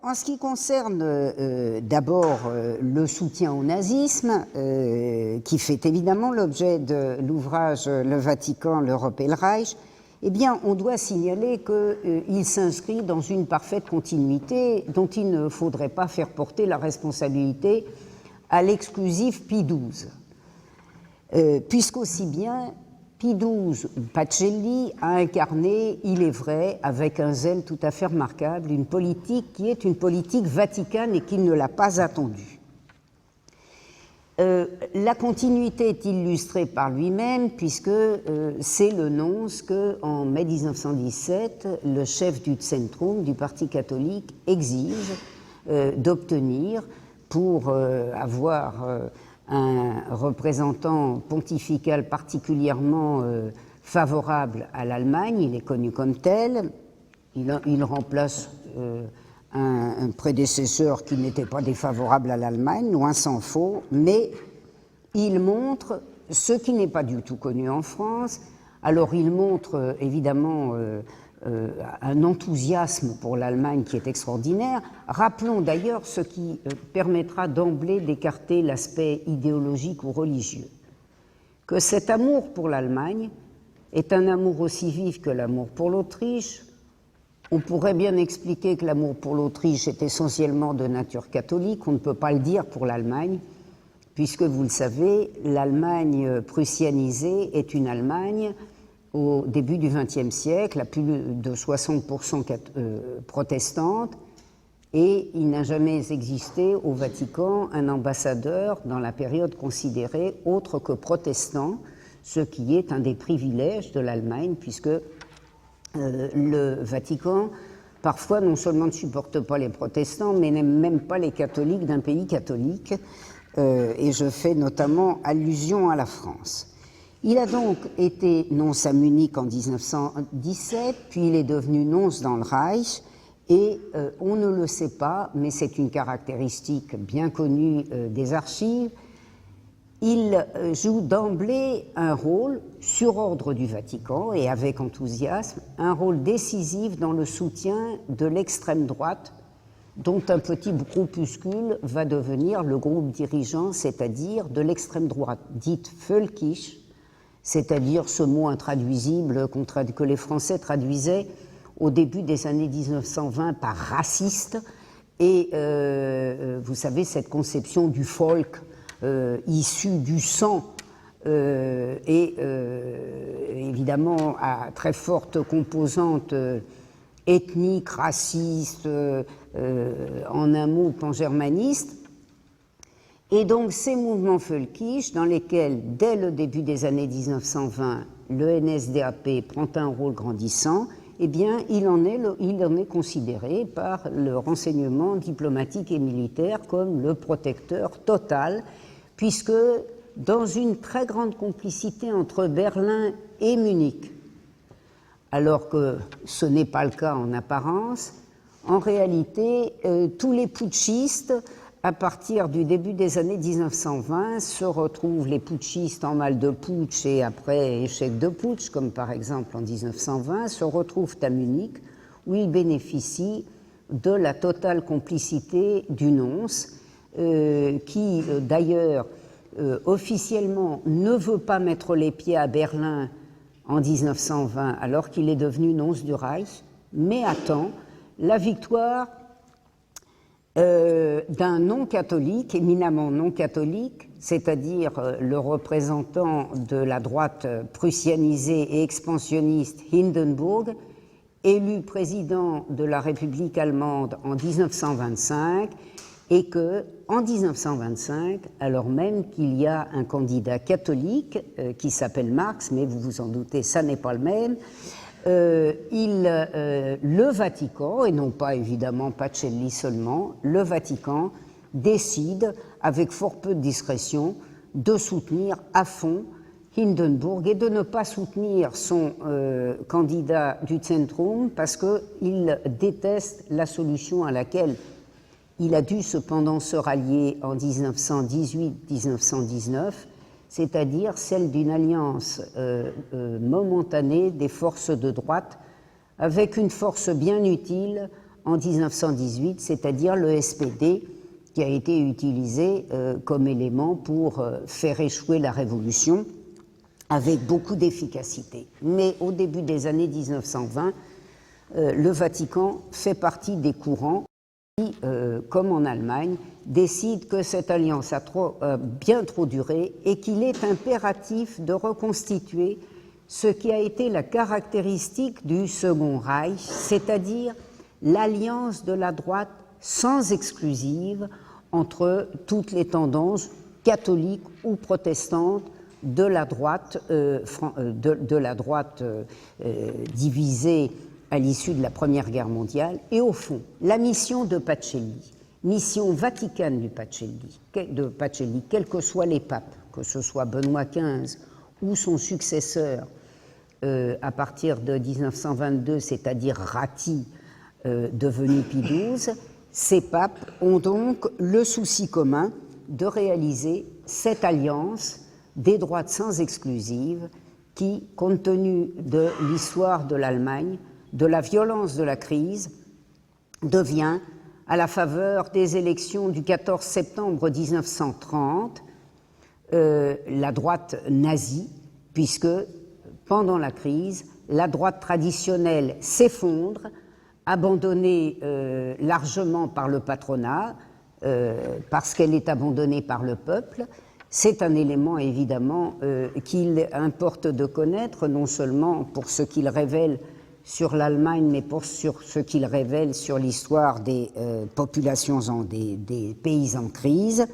en ce qui concerne d'abord le soutien au nazisme, qui fait évidemment l'objet de l'ouvrage Le Vatican, l'Europe et le Reich, eh bien, on doit signaler qu'il s'inscrit dans une parfaite continuité dont il ne faudrait pas faire porter la responsabilité à l'exclusif Pie XII, puisqu'aussi bien Pie XII ou Pacelli a incarné, il est vrai, avec un zèle tout à fait remarquable, une politique qui est une politique vaticane et qui ne l'a pas attendue. La continuité est illustrée par lui-même, puisque c'est le nonce qu'en mai 1917, le chef du Zentrum, du Parti catholique, exige d'obtenir pour avoir un représentant pontifical particulièrement favorable à l'Allemagne. Il est connu comme tel. Il remplace un prédécesseur qui n'était pas défavorable à l'Allemagne, loin s'en faut, mais il montre ce qui n'est pas du tout connu en France. Alors il montre évidemment un enthousiasme pour l'Allemagne qui est extraordinaire. Rappelons d'ailleurs ce qui permettra d'emblée d'écarter l'aspect idéologique ou religieux, que cet amour pour l'Allemagne est un amour aussi vif que l'amour pour l'Autriche. On pourrait bien expliquer que l'amour pour l'Autriche est essentiellement de nature catholique, on ne peut pas le dire pour l'Allemagne, puisque vous le savez, l'Allemagne prussianisée est une Allemagne au début du XXe siècle, à plus de 60% protestante, et il n'a jamais existé au Vatican un ambassadeur dans la période considérée autre que protestant, ce qui est un des privilèges de l'Allemagne, puisque le Vatican, parfois, non seulement ne supporte pas les protestants, mais n'aime même pas les catholiques d'un pays catholique, et je fais notamment allusion à la France. Il a donc été nonce à Munich en 1917, puis il est devenu nonce dans le Reich, et on ne le sait pas, mais c'est une caractéristique bien connue des archives. Il joue d'emblée un rôle, sur ordre du Vatican et avec enthousiasme, un rôle décisif dans le soutien de l'extrême droite, dont un petit groupuscule va devenir le groupe dirigeant, c'est-à-dire de l'extrême droite, dite völkisch, c'est-à-dire ce mot intraduisible que les Français traduisaient au début des années 1920 par raciste, et vous savez, cette conception du folk issu du sang, et évidemment à très forte composante ethnique, raciste, en un mot pan-germaniste. Et donc ces mouvements völkisch, dans lesquels, dès le début des années 1920, le NSDAP prend un rôle grandissant, eh bien, il en est considéré par le renseignement diplomatique et militaire comme le protecteur total, puisque dans une très grande complicité entre Berlin et Munich, alors que ce n'est pas le cas en apparence, en réalité, tous les putschistes, à partir du début des années 1920, se retrouvent, les putschistes en mal de putsch et après échec de putsch, comme par exemple en 1920, se retrouvent à Munich, où ils bénéficient de la totale complicité du nonce, qui d'ailleurs officiellement ne veut pas mettre les pieds à Berlin en 1920, alors qu'il est devenu nonce du Reich, mais attend la victoire d'un non-catholique, éminemment non-catholique, c'est-à-dire le représentant de la droite prussianisée et expansionniste Hindenburg, élu président de la République allemande en 1925, et que, en 1925, alors même qu'il y a un candidat catholique qui s'appelle Marx, mais vous vous en doutez, ça n'est pas le même, le Vatican, et non pas évidemment Pacelli seulement, le Vatican décide, avec fort peu de discrétion, de soutenir à fond Hindenburg et de ne pas soutenir son candidat du Zentrum parce qu'il déteste la solution à laquelle il a dû cependant se rallier en 1918-1919, c'est-à-dire celle d'une alliance momentanée des forces de droite avec une force bien utile en 1918, c'est-à-dire le SPD, qui a été utilisé comme élément pour faire échouer la Révolution avec beaucoup d'efficacité. Mais au début des années 1920, le Vatican fait partie des courants qui, comme en Allemagne, décident que cette alliance a bien trop duré et qu'il est impératif de reconstituer ce qui a été la caractéristique du Second Reich, c'est-à-dire l'alliance de la droite sans exclusive entre toutes les tendances catholiques ou protestantes de la droite, divisée à l'issue de la Première Guerre mondiale. Et au fond, la mission de Pacelli, mission vaticane de Pacelli, quels que soient les papes, que ce soit Benoît XV ou son successeur à partir de 1922, c'est-à-dire Ratti, devenu Pie XII, ces papes ont donc le souci commun de réaliser cette alliance des droites sans exclusive qui, compte tenu de l'histoire de l'Allemagne, de la violence de la crise, devient, à la faveur des élections du 14 septembre 1930, la droite nazie, puisque pendant la crise, la droite traditionnelle s'effondre, abandonnée largement par le patronat, parce qu'elle est abandonnée par le peuple. C'est un élément évidemment qu'il importe de connaître, non seulement pour ce qu'il révèle sur l'Allemagne, mais sur ce qu'il révèle sur l'histoire des populations, des pays en crise,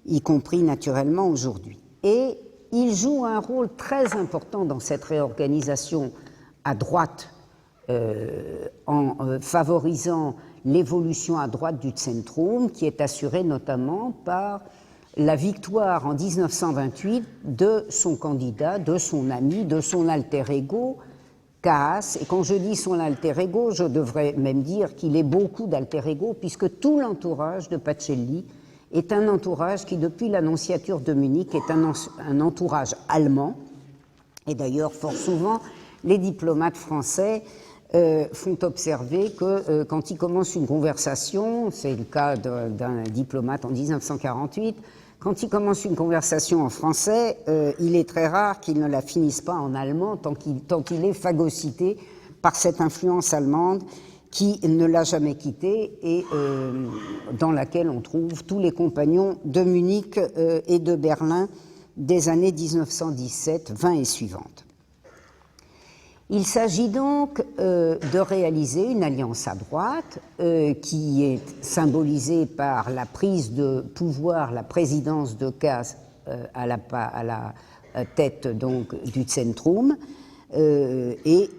y compris naturellement aujourd'hui. Et il joue un rôle très important dans cette réorganisation à droite, en favorisant l'évolution à droite du Zentrum, qui est assurée notamment par la victoire en 1928 de son candidat, de son ami, de son alter ego, Kaas. Et quand je dis son alter ego, je devrais même dire qu'il est beaucoup d'alter ego, puisque tout l'entourage de Pacelli est un entourage qui, depuis l'annonciature de Munich, est un entourage allemand. Et d'ailleurs, fort souvent, les diplomates français font observer que quand ils commencent une conversation, c'est le cas d'un diplomate en 1948, quand ils commencent une conversation en français, il est très rare qu'ils ne la finissent pas en allemand tant qu'il est phagocyté par cette influence allemande qui ne l'a jamais quitté et dans laquelle on trouve tous les compagnons de Munich et de Berlin des années 1917, 20 et suivantes. Il s'agit donc de réaliser une alliance à droite qui est symbolisée par la prise de pouvoir, la présidence de Kaas à la tête donc du Zentrum, et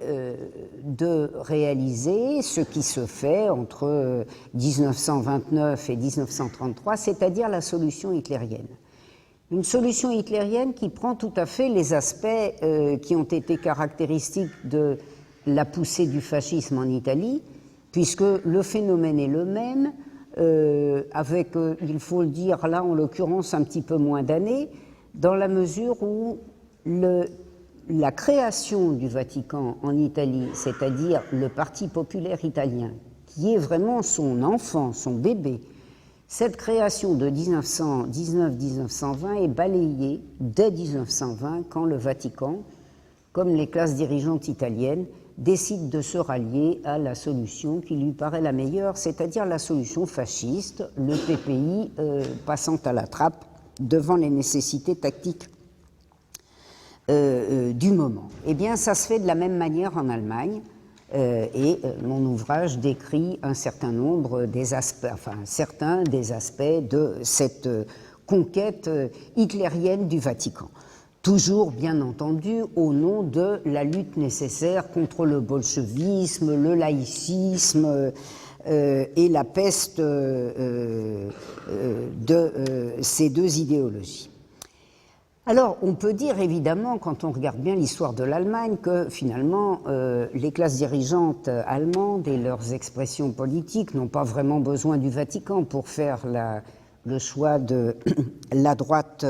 de réaliser ce qui se fait entre 1929 et 1933, c'est-à-dire la solution hitlérienne. Une solution hitlérienne qui prend tout à fait les aspects qui ont été caractéristiques de la poussée du fascisme en Italie, puisque le phénomène est le même, avec, il faut le dire, là en l'occurrence un petit peu moins d'années, dans la mesure où la création du Vatican en Italie, c'est-à-dire le Parti populaire italien, qui est vraiment son enfant, son bébé, cette création de 1919-1920 est balayée dès 1920 quand le Vatican, comme les classes dirigeantes italiennes, décide de se rallier à la solution qui lui paraît la meilleure, c'est-à-dire la solution fasciste, le PPI passant à la trappe devant les nécessités tactiques du moment. Eh bien, ça se fait de la même manière en Allemagne. Et mon ouvrage décrit un certain nombre des aspects, enfin certains des aspects de cette conquête hitlérienne du Vatican. Toujours, bien entendu, au nom de la lutte nécessaire contre le bolchevisme, le laïcisme et la peste de ces deux idéologies. Alors, on peut dire évidemment, quand on regarde bien l'histoire de l'Allemagne, que finalement, les classes dirigeantes allemandes et leurs expressions politiques n'ont pas vraiment besoin du Vatican pour faire le choix de la droite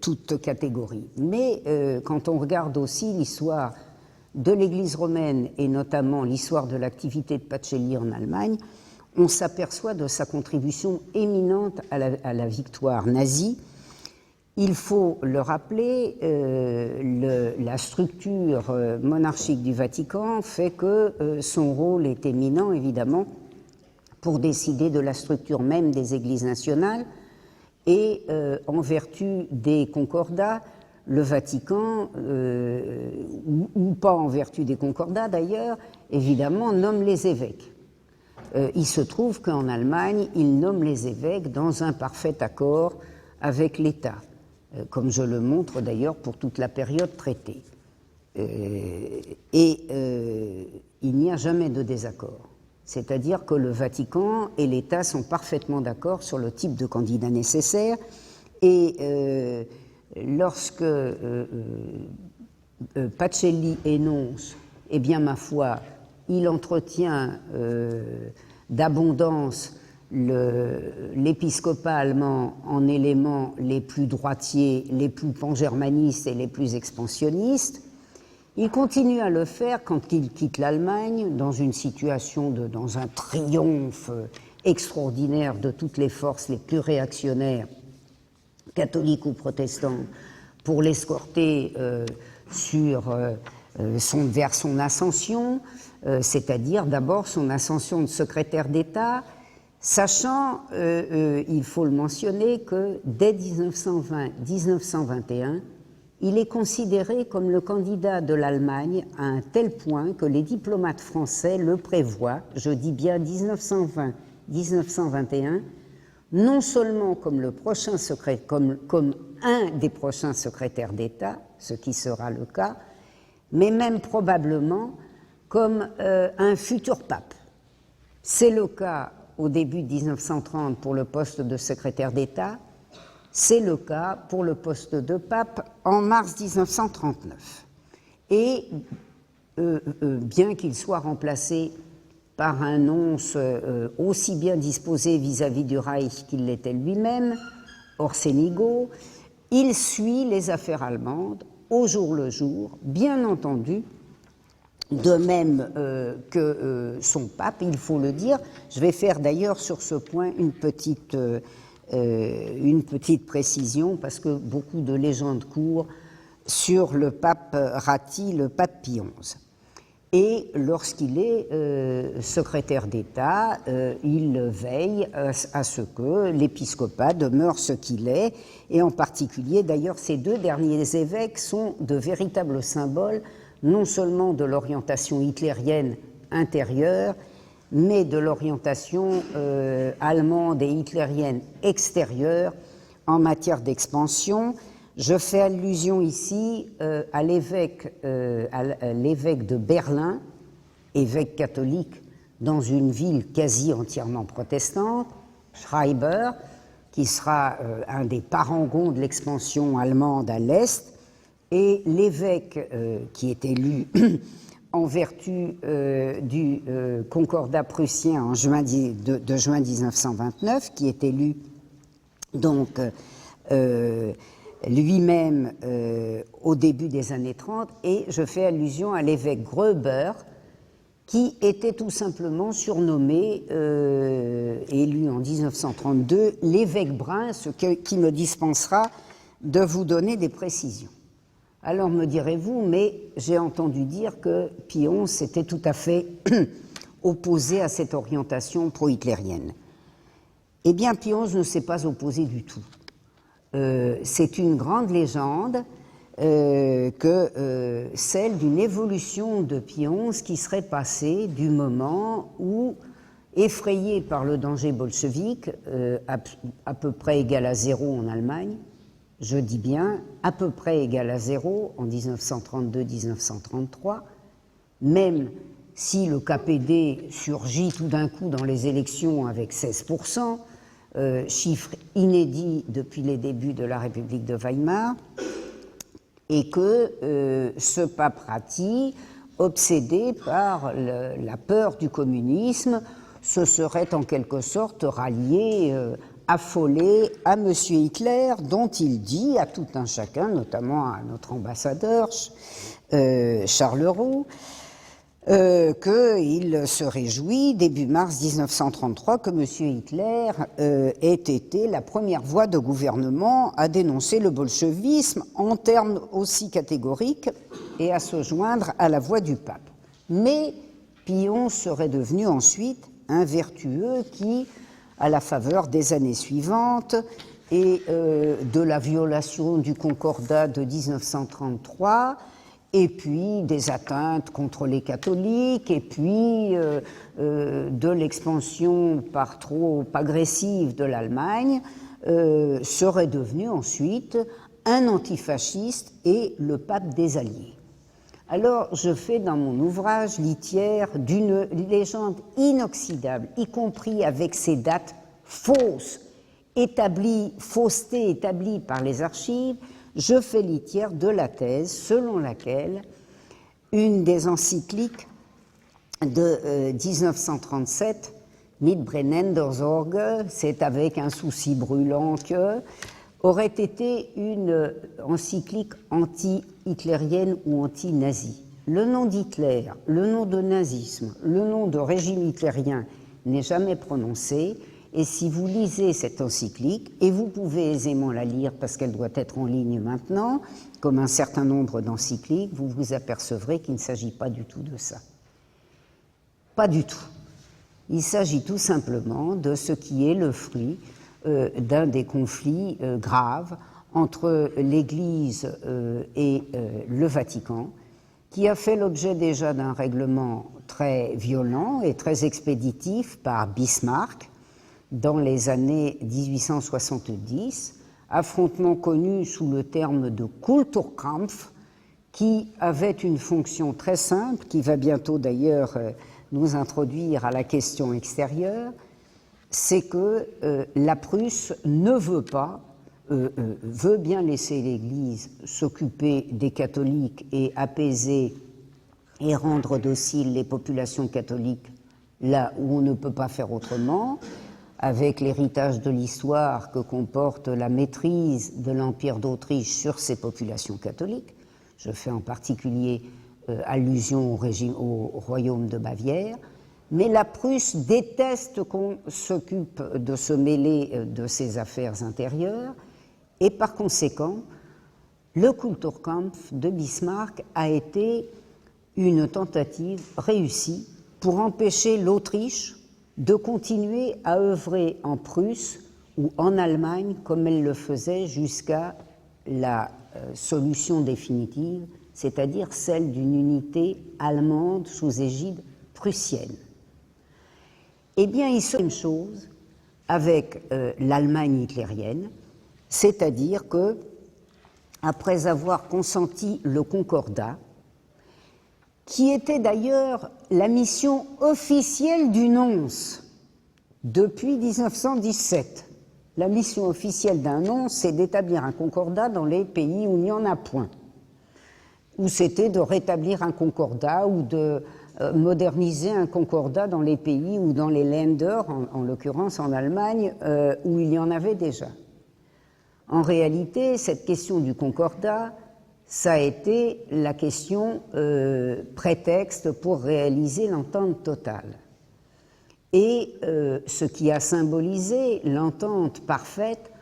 toute catégorie. Mais quand on regarde aussi l'histoire de l'Église romaine et notamment l'histoire de l'activité de Pacelli en Allemagne, on s'aperçoit de sa contribution éminente à la victoire nazie. Il faut le rappeler, la structure monarchique du Vatican fait que son rôle est éminent, évidemment, pour décider de la structure même des églises nationales. Et en vertu des concordats, le Vatican, ou pas en vertu des concordats d'ailleurs, évidemment, nomme les évêques. Il se trouve qu'en Allemagne, il nomme les évêques dans un parfait accord avec l'État, comme je le montre d'ailleurs pour toute la période traitée. Il n'y a jamais de désaccord. C'est-à-dire que le Vatican et l'État sont parfaitement d'accord sur le type de candidat nécessaire. Et lorsque Pacelli énonce, eh bien, ma foi, il entretient d'abondance l'épiscopat allemand en éléments les plus droitiers, les plus pangermanistes et les plus expansionnistes. Il continue à le faire quand il quitte l'Allemagne dans une situation dans un triomphe extraordinaire de toutes les forces les plus réactionnaires, catholiques ou protestants, pour l'escorter vers son ascension, c'est-à-dire d'abord son ascension de secrétaire d'État, sachant, il faut le mentionner, que dès 1920-1921, il est considéré comme le candidat de l'Allemagne à un tel point que les diplomates français le prévoient, je dis bien 1920-1921, non seulement comme un des prochains secrétaires d'État, ce qui sera le cas, mais même probablement comme un futur pape. C'est le cas au début de 1930 pour le poste de secrétaire d'État, c'est le cas pour le poste de pape en mars 1939. Et bien qu'il soit remplacé par un nonce aussi bien disposé vis-à-vis du Reich qu'il l'était lui-même, Orsenigo, il suit les affaires allemandes au jour le jour, bien entendu, de même que son pape, il faut le dire. Je vais faire d'ailleurs sur ce point une petite précision, parce que beaucoup de légendes courent sur le pape Ratti, le pape Pie XI. Et lorsqu'il est secrétaire d'État, il veille à ce que l'épiscopat demeure ce qu'il est, et en particulier, d'ailleurs, ces deux derniers évêques sont de véritables symboles, non seulement de l'orientation hitlérienne intérieure, mais de l'orientation allemande et hitlérienne extérieure en matière d'expansion. Je fais allusion ici à l'évêque de Berlin, évêque catholique dans une ville quasi entièrement protestante, Schreiber, qui sera un des parangons de l'expansion allemande à l'Est, et l'évêque qui est élu en vertu du concordat prussien de juin 1929, qui est élu donc lui-même au début des années 30, et je fais allusion à l'évêque Gröber, qui était tout simplement surnommé, élu en 1932, l'évêque brun, ce qui me dispensera de vous donner des précisions. Alors me direz-vous, mais j'ai entendu dire que Pie XI était tout à fait opposé à cette orientation pro-hitlérienne. Eh bien, Pie XI ne s'est pas opposé du tout. C'est une grande légende celle d'une évolution de Pie XI qui serait passée du moment où, effrayé par le danger bolchevique, à peu près égal à zéro en Allemagne, je dis bien à peu près égal à zéro en 1932-1933, même si le KPD surgit tout d'un coup dans les élections avec 16%, chiffre inédit depuis les débuts de la République de Weimar, et que ce pape Ratti, obsédé par la peur du communisme, se serait en quelque sorte rallié, affolé à M. Hitler, dont il dit à tout un chacun, notamment à notre ambassadeur Charleroi, qu'il se réjouit, début mars 1933, que M. Hitler ait été la première voix de gouvernement à dénoncer le bolchevisme en termes aussi catégoriques et à se joindre à la voix du pape. Mais Pillon serait devenu ensuite un vertueux qui, à la faveur des années suivantes et de la violation du Concordat de 1933, et puis des atteintes contre les catholiques, et puis de l'expansion par trop agressive de l'Allemagne, serait devenu ensuite un antifasciste et le pape des Alliés. Alors, je fais dans mon ouvrage litière d'une légende inoxydable, y compris avec ces dates fausses, fausseté établie par les archives. Je fais litière de la thèse selon laquelle une des encycliques de 1937, Mit brennender Sorge, c'est avec un souci brûlant que, aurait été une encyclique anti-hitlérienne ou anti-nazie. Le nom d'Hitler, le nom de nazisme, le nom de régime hitlérien n'est jamais prononcé. Et si vous lisez cette encyclique, et vous pouvez aisément la lire parce qu'elle doit être en ligne maintenant, comme un certain nombre d'encycliques, vous vous apercevrez qu'il ne s'agit pas du tout de ça. Pas du tout. Il s'agit tout simplement de ce qui est le fruit d'un des conflits graves entre l'Église et le Vatican, qui a fait l'objet déjà d'un règlement très violent et très expéditif par Bismarck, dans les années 1870, affrontement connu sous le terme de Kulturkampf, qui avait une fonction très simple, qui va bientôt d'ailleurs nous introduire à la question extérieure, c'est que la Prusse ne veut pas, veut bien laisser l'Église s'occuper des catholiques et apaiser et rendre dociles les populations catholiques là où on ne peut pas faire autrement, avec l'héritage de l'histoire que comporte la maîtrise de l'Empire d'Autriche sur ces populations catholiques. Je fais en particulier allusion au royaume de Bavière. Mais la Prusse déteste qu'on s'occupe de se mêler de ses affaires intérieures, et par conséquent, le Kulturkampf de Bismarck a été une tentative réussie pour empêcher l'Autriche de continuer à œuvrer en Prusse ou en Allemagne comme elle le faisait jusqu'à la solution définitive, c'est-à-dire celle d'une unité allemande sous égide prussienne. Eh bien, il se fait une chose avec l'Allemagne hitlérienne, c'est-à-dire que, après avoir consenti le Concordat, qui était d'ailleurs la mission officielle du nonce depuis 1917. La mission officielle d'un nonce, c'est d'établir un concordat dans les pays où il n'y en a point. Ou c'était de rétablir un concordat ou de moderniser un concordat dans les pays ou dans les Länder, en l'occurrence en Allemagne, où il y en avait déjà. En réalité, cette question du concordat, ça a été la question prétexte pour réaliser l'entente totale. Et ce qui a symbolisé l'entente parfaite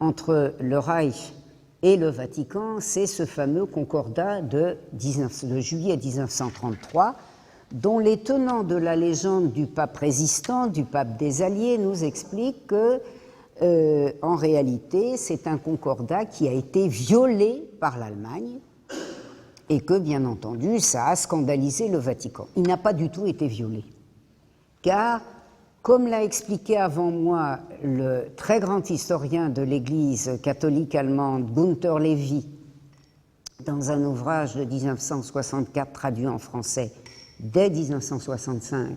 entre le Reich et le Vatican, c'est ce fameux concordat de juillet 1933, dont les tenants de la légende du pape résistant, du pape des Alliés, nous expliquent que, en réalité, c'est un concordat qui a été violé par l'Allemagne et que, bien entendu, ça a scandalisé le Vatican. Il n'a pas du tout été violé, car, comme l'a expliqué avant moi le très grand historien de l'Église catholique allemande, Günther Lévy, dans un ouvrage de 1964 traduit en français dès 1965,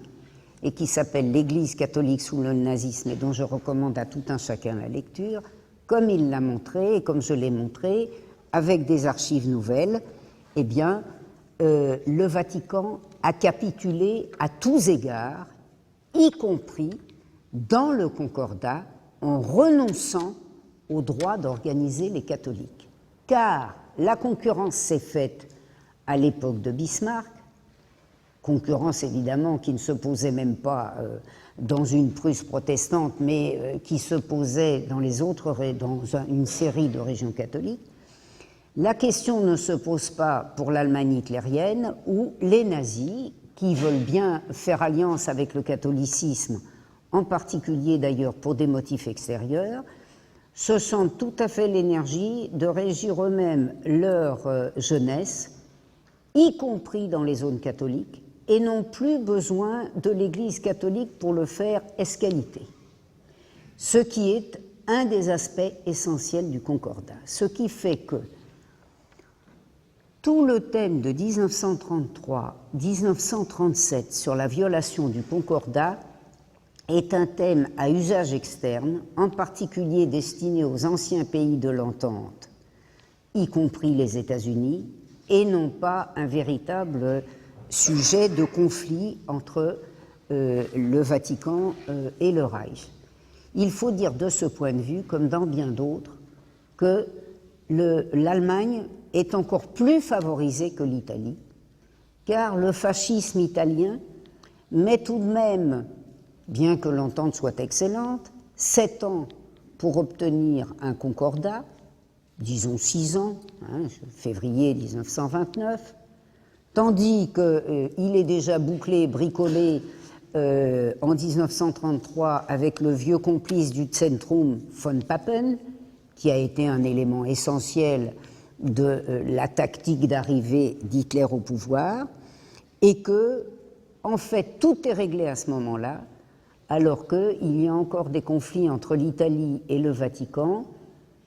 et qui s'appelle « L'Église catholique sous le nazisme » et dont je recommande à tout un chacun la lecture, comme il l'a montré et comme je l'ai montré, avec des archives nouvelles, eh bien, le Vatican a capitulé à tous égards, y compris dans le Concordat, en renonçant au droit d'organiser les catholiques. Car la concurrence s'est faite à l'époque de Bismarck, concurrence évidemment qui ne se posait même pas dans une Prusse protestante, mais qui se posait dans une série de régions catholiques. La question ne se pose pas pour l'Allemagne hitlérienne où les nazis, qui veulent bien faire alliance avec le catholicisme, en particulier d'ailleurs pour des motifs extérieurs, se sentent tout à fait l'énergie de régir eux-mêmes leur jeunesse, y compris dans les zones catholiques, et n'ont plus besoin de l'Église catholique pour le faire escalité. Ce qui est un des aspects essentiels du Concordat. Ce qui fait que tout le thème de 1933-1937 sur la violation du Concordat est un thème à usage externe, en particulier destiné aux anciens pays de l'entente, y compris les États-Unis, et non pas un véritable sujet de conflit entre le Vatican et le Reich. Il faut dire de ce point de vue, comme dans bien d'autres, que l'Allemagne est encore plus favorisée que l'Italie, car le fascisme italien met tout de même, bien que l'entente soit excellente, 7 ans pour obtenir un concordat, disons 6 ans, février 1929, tandis qu'il est déjà bouclé, bricolé en 1933 avec le vieux complice du Zentrum von Papen, qui a été un élément essentiel de la tactique d'arrivée d'Hitler au pouvoir, et que, en fait, tout est réglé à ce moment-là, alors qu'il y a encore des conflits entre l'Italie et le Vatican,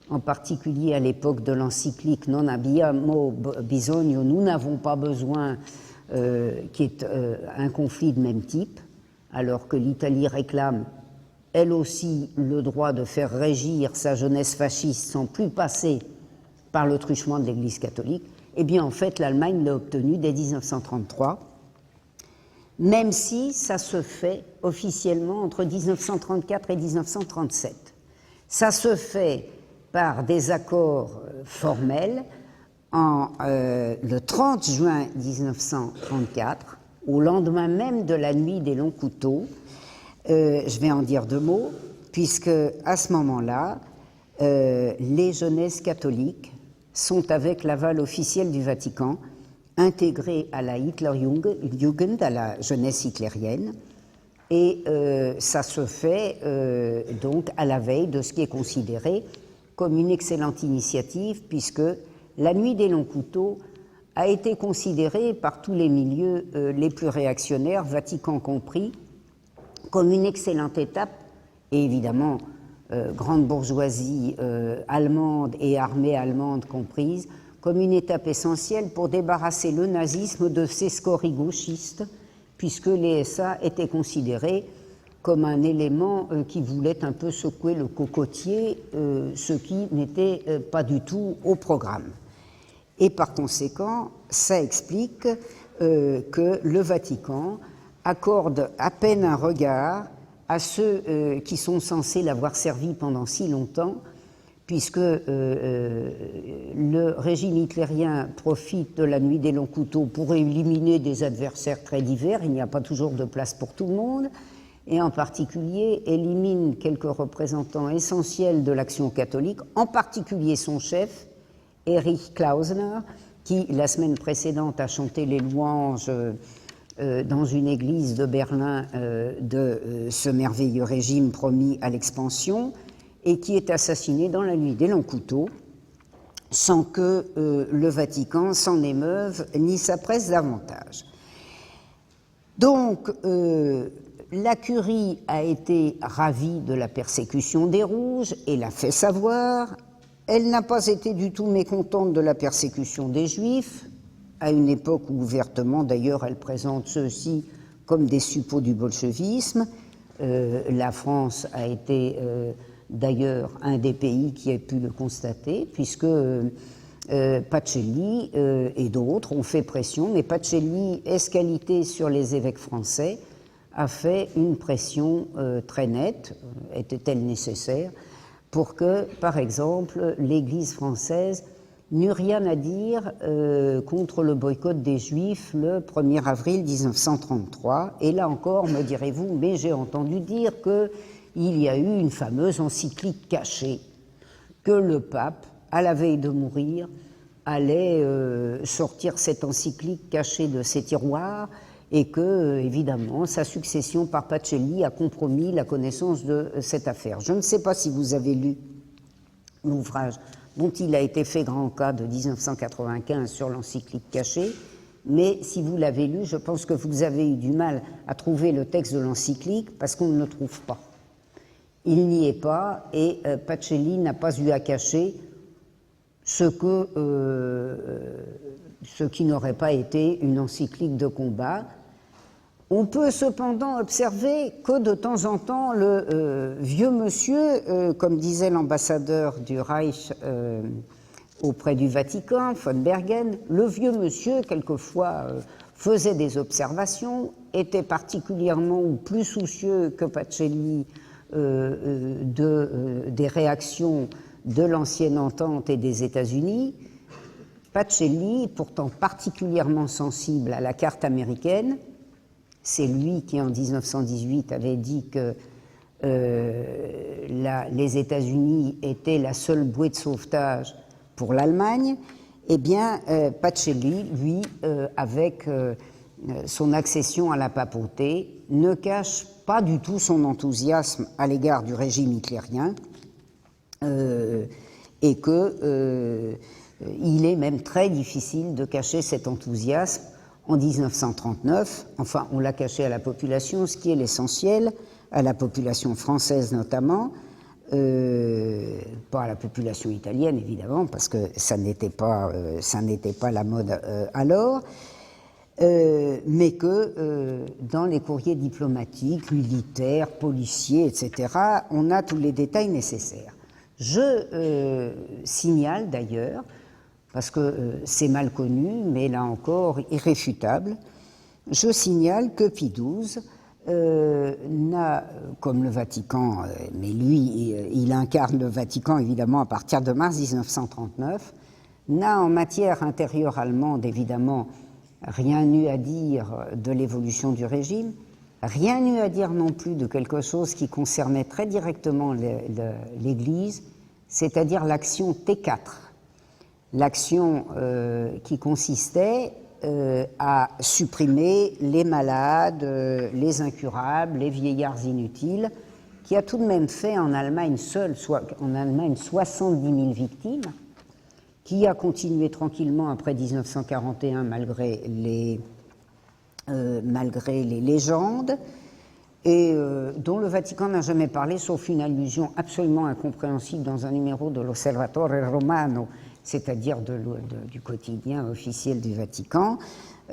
en particulier à l'époque de l'encyclique Non abbiamo bisogno, nous n'avons pas besoin, qui est un conflit de même type, alors que l'Italie réclame elle aussi le droit de faire régir sa jeunesse fasciste sans plus passer par le truchement de l'Église catholique. Eh bien, en fait, l'Allemagne l'a obtenu dès 1933, même si ça se fait officiellement entre 1934 et 1937. Ça se fait par des accords formels le 30 juin 1934, au lendemain même de la nuit des longs couteaux. Je vais en dire 2 mots, puisque à ce moment-là, les jeunesses catholiques sont, avec l'aval officiel du Vatican, intégrées à la Hitlerjugend, à la jeunesse hitlérienne, et ça se fait donc à la veille de ce qui est considéré comme une excellente initiative, puisque la nuit des longs couteaux a été considérée par tous les milieux les plus réactionnaires, Vatican compris, comme une excellente étape, et évidemment, grande bourgeoisie allemande et armée allemande comprise, comme une étape essentielle pour débarrasser le nazisme de ses scories gauchistes, puisque les SA étaient considérés comme un élément qui voulait un peu secouer le cocotier, ce qui n'était pas du tout au programme. Et par conséquent, ça explique que le Vatican accorde à peine un regard à ceux qui sont censés l'avoir servi pendant si longtemps, puisque le régime hitlérien profite de la nuit des longs couteaux pour éliminer des adversaires très divers, il n'y a pas toujours de place pour tout le monde, et en particulier élimine quelques représentants essentiels de l'action catholique, en particulier son chef, Erich Klausner, qui la semaine précédente a chanté les louanges dans une église de Berlin de ce merveilleux régime promis à l'expansion, et qui est assassiné dans la nuit des longs couteaux, sans que le Vatican s'en émeuve ni s'appresse davantage. Donc, la Curie a été ravie de la persécution des Rouges et l'a fait savoir. Elle n'a pas été du tout mécontente de la persécution des Juifs, à une époque où ouvertement, d'ailleurs, elle présente ceux-ci comme des suppôts du bolchevisme. La France a été d'ailleurs un des pays qui a pu le constater, puisque Pacelli et d'autres ont fait pression, mais Pacelli, escalité sur les évêques français, a fait une pression très nette, était-elle nécessaire, pour que, par exemple, l'Église française n'eut rien à dire contre le boycott des Juifs le 1er avril 1933. Et là encore, me direz-vous, mais j'ai entendu dire qu'il y a eu une fameuse encyclique cachée, que le pape, à la veille de mourir, allait sortir cette encyclique cachée de ses tiroirs et que, évidemment, sa succession par Pacelli a compromis la connaissance de cette affaire. Je ne sais pas si vous avez lu l'ouvrage dont il a été fait grand cas de 1995 sur l'encyclique cachée, mais si vous l'avez lu, je pense que vous avez eu du mal à trouver le texte de l'encyclique parce qu'on ne le trouve pas. Il n'y est pas et Pacelli n'a pas eu à cacher ce qui n'aurait pas été une encyclique de combat. On peut cependant observer que de temps en temps, le vieux monsieur, comme disait l'ambassadeur du Reich auprès du Vatican, von Bergen, le vieux monsieur, quelquefois, faisait des observations, était particulièrement ou plus soucieux que Pacelli des réactions de l'ancienne entente et des États-Unis. Pacelli, pourtant particulièrement sensible à la carte américaine, c'est lui qui, en 1918, avait dit que les États-Unis étaient la seule bouée de sauvetage pour l'Allemagne. Eh bien, Pacelli, lui, avec son accession à la papauté, ne cache pas du tout son enthousiasme à l'égard du régime hitlérien et que il est même très difficile de cacher cet enthousiasme en 1939, enfin on l'a caché à la population, ce qui est l'essentiel, à la population française notamment, pas à la population italienne évidemment, parce que ça n'était pas la mode alors, mais que dans les courriers diplomatiques, militaires, policiers, etc., on a tous les détails nécessaires. Je signale d'ailleurs, parce que c'est mal connu, mais là encore irréfutable, je signale que Pie XII n'a, comme le Vatican, mais lui, il incarne le Vatican évidemment à partir de mars 1939, n'a en matière intérieure allemande évidemment rien eu à dire de l'évolution du régime, rien eu à dire non plus de quelque chose qui concernait très directement l'Église, c'est-à-dire l'action T4. L'action qui consistait à supprimer les malades, les incurables, les vieillards inutiles, qui a tout de même fait en Allemagne seule, en Allemagne 70 000 victimes, qui a continué tranquillement après 1941 malgré les légendes, et dont le Vatican n'a jamais parlé, sauf une allusion absolument incompréhensible dans un numéro de l'Osservatore Romano, c'est-à-dire du quotidien officiel du Vatican,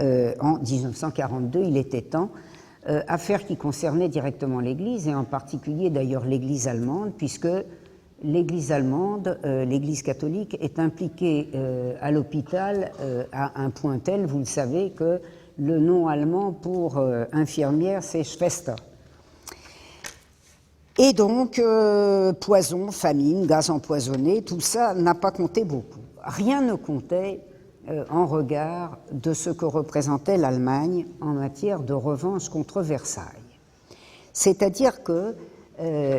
en 1942, il était temps, affaire qui concernait directement l'Église, et en particulier d'ailleurs l'Église allemande, puisque l'Église allemande, l'Église catholique, est impliquée à l'hôpital à un point tel, vous le savez, que le nom allemand pour infirmière, c'est Schwester. Et donc, poison, famine, gaz empoisonné, tout ça n'a pas compté beaucoup. Rien ne comptait en regard de ce que représentait l'Allemagne en matière de revanche contre Versailles. C'est-à-dire que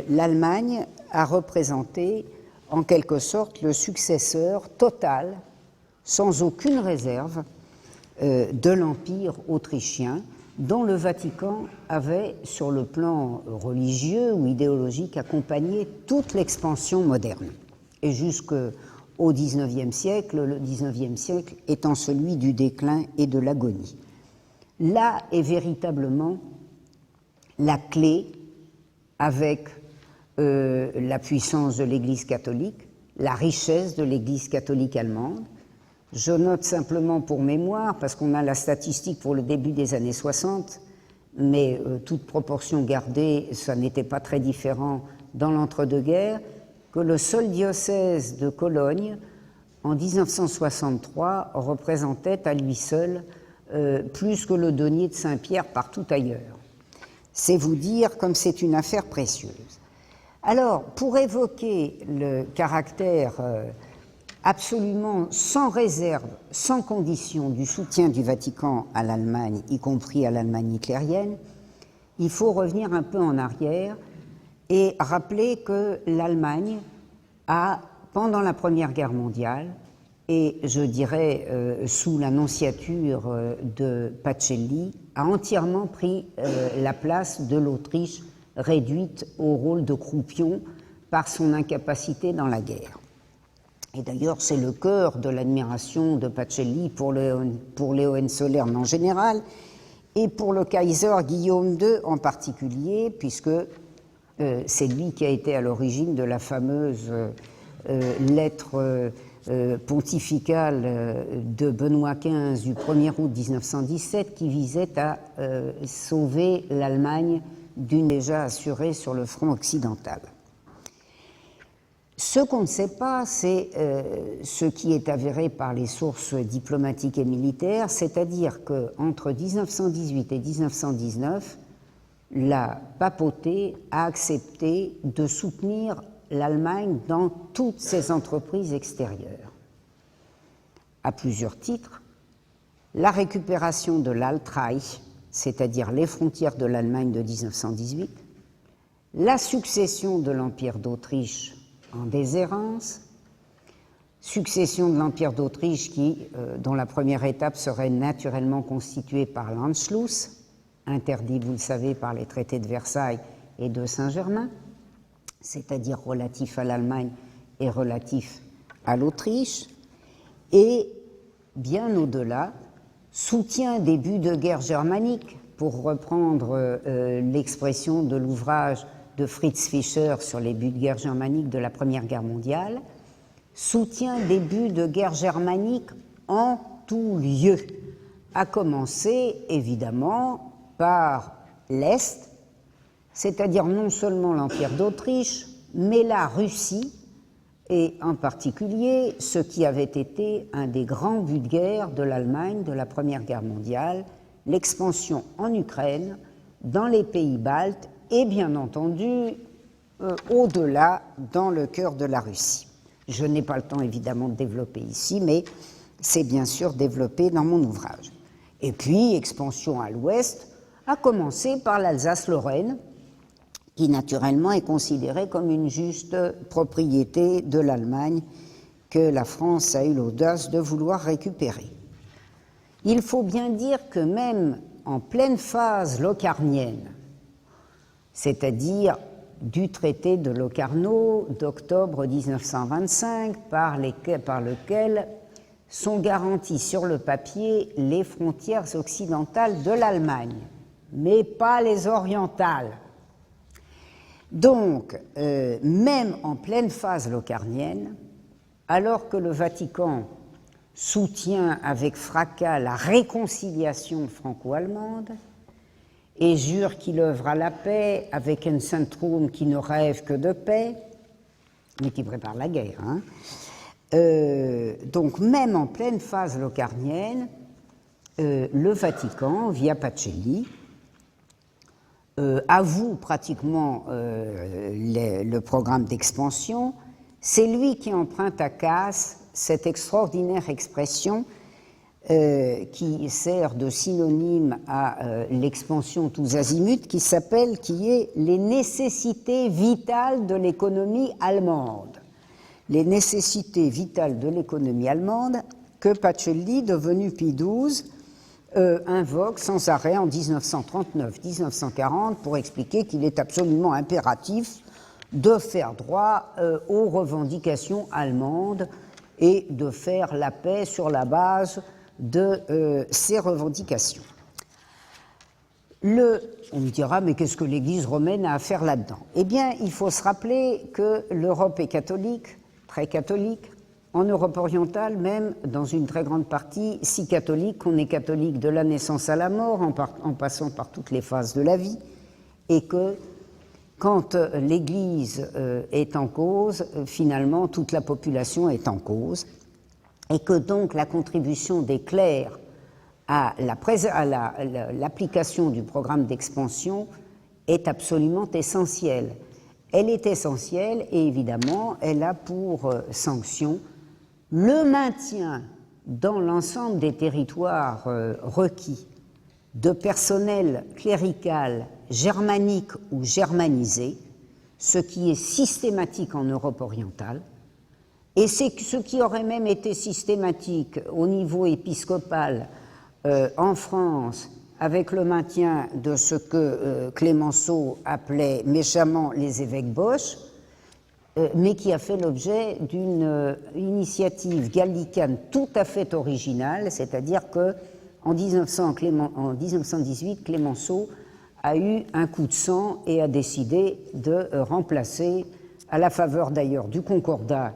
l'Allemagne a représenté en quelque sorte le successeur total, sans aucune réserve, de l'Empire autrichien, dont le Vatican avait, sur le plan religieux ou idéologique, accompagné toute l'expansion moderne, et jusqu'au XIXe siècle, le XIXe siècle étant celui du déclin et de l'agonie. Là est véritablement la clé, avec la puissance de l'Église catholique, la richesse de l'Église catholique allemande. Je note simplement pour mémoire, parce qu'on a la statistique pour le début des années 60, mais toute proportion gardée, ça n'était pas très différent dans l'entre-deux-guerres, que le seul diocèse de Cologne, en 1963, représentait à lui seul plus que le denier de Saint-Pierre partout ailleurs. C'est vous dire comme c'est une affaire précieuse. Alors, pour évoquer le caractère absolument sans réserve, sans condition du soutien du Vatican à l'Allemagne, y compris à l'Allemagne hitlérienne, il faut revenir un peu en arrière et rappeler que l'Allemagne a, pendant la Première Guerre mondiale, et je dirais sous la nonciature de Pacelli, a entièrement pris la place de l'Autriche réduite au rôle de croupion par son incapacité dans la guerre. Et d'ailleurs, c'est le cœur de l'admiration de Pacelli pour les Hohenzollern en général et pour le Kaiser Guillaume II en particulier, puisque c'est lui qui a été à l'origine de la fameuse lettre pontificale de Benoît XV du 1er août 1917 qui visait à sauver l'Allemagne d'une déjà assurée sur le front occidental. Ce qu'on ne sait pas, c'est ce qui est avéré par les sources diplomatiques et militaires, c'est-à-dire qu'entre 1918 et 1919, la papauté a accepté de soutenir l'Allemagne dans toutes ses entreprises extérieures, à plusieurs titres. La récupération de l'Altreich, c'est-à-dire les frontières de l'Allemagne de 1918, la succession de l'Empire d'Autriche en déshérence, succession de l'Empire d'Autriche dont la première étape serait naturellement constituée par l'Anschluss, interdit, vous le savez, par les traités de Versailles et de Saint-Germain, c'est-à-dire relatif à l'Allemagne et relatif à l'Autriche, et bien au-delà, soutien des buts de guerre germanique, pour reprendre l'expression de l'ouvrage de Fritz Fischer sur les buts de guerre germanique de la Première Guerre mondiale, soutien des buts de guerre germanique en tout lieu, à commencer évidemment par l'Est, c'est-à-dire non seulement l'Empire d'Autriche, mais la Russie, et en particulier ce qui avait été un des grands buts de guerre de l'Allemagne de la Première Guerre mondiale, l'expansion en Ukraine, dans les pays baltes et bien entendu au-delà, dans le cœur de la Russie. Je n'ai pas le temps évidemment de développer ici, mais c'est bien sûr développé dans mon ouvrage. Et puis, expansion à l'ouest, à commencer par l'Alsace-Lorraine, qui naturellement est considérée comme une juste propriété de l'Allemagne que la France a eu l'audace de vouloir récupérer. Il faut bien dire que même en pleine phase locarnienne, c'est-à-dire du traité de Locarno d'octobre 1925, par lequel sont garanties sur le papier les frontières occidentales de l'Allemagne, mais pas les orientales. Donc, même en pleine phase locarnienne, alors que le Vatican soutient avec fracas la réconciliation franco-allemande et jure qu'il œuvre à la paix avec un centrum qui ne rêve que de paix, mais qui prépare la guerre. Donc même en pleine phase locarnienne, le Vatican, via Pacelli, avoue pratiquement le programme d'expansion. C'est lui qui emprunte à Casse cette extraordinaire expression qui sert de synonyme à l'expansion tous azimuts, qui est les nécessités vitales de l'économie allemande. Les nécessités vitales de l'économie allemande que Pacelli, devenu Pie XII, invoque sans arrêt en 1939-1940 pour expliquer qu'il est absolument impératif de faire droit aux revendications allemandes et de faire la paix sur la base de ces revendications. On me dira, mais qu'est-ce que l'Église romaine a à faire là-dedans? Eh bien, il faut se rappeler que l'Europe est catholique, très catholique, en Europe orientale même, dans une très grande partie, si catholique qu'on est catholique de la naissance à la mort, en passant par toutes les phases de la vie, et que quand l'Église est en cause, finalement, toute la population est en cause, et que donc la contribution des clercs à l'application du programme d'expansion est absolument essentielle. Elle est essentielle et évidemment, elle a pour sanction le maintien dans l'ensemble des territoires requis de personnel clérical germanique ou germanisé, ce qui est systématique en Europe orientale, et c'est ce qui aurait même été systématique au niveau épiscopal en France, avec le maintien de ce que Clémenceau appelait méchamment les évêques Bosch, mais qui a fait l'objet d'une initiative gallicane tout à fait originale, c'est-à-dire qu'en 1918, Clémenceau a eu un coup de sang et a décidé de remplacer, à la faveur d'ailleurs du concordat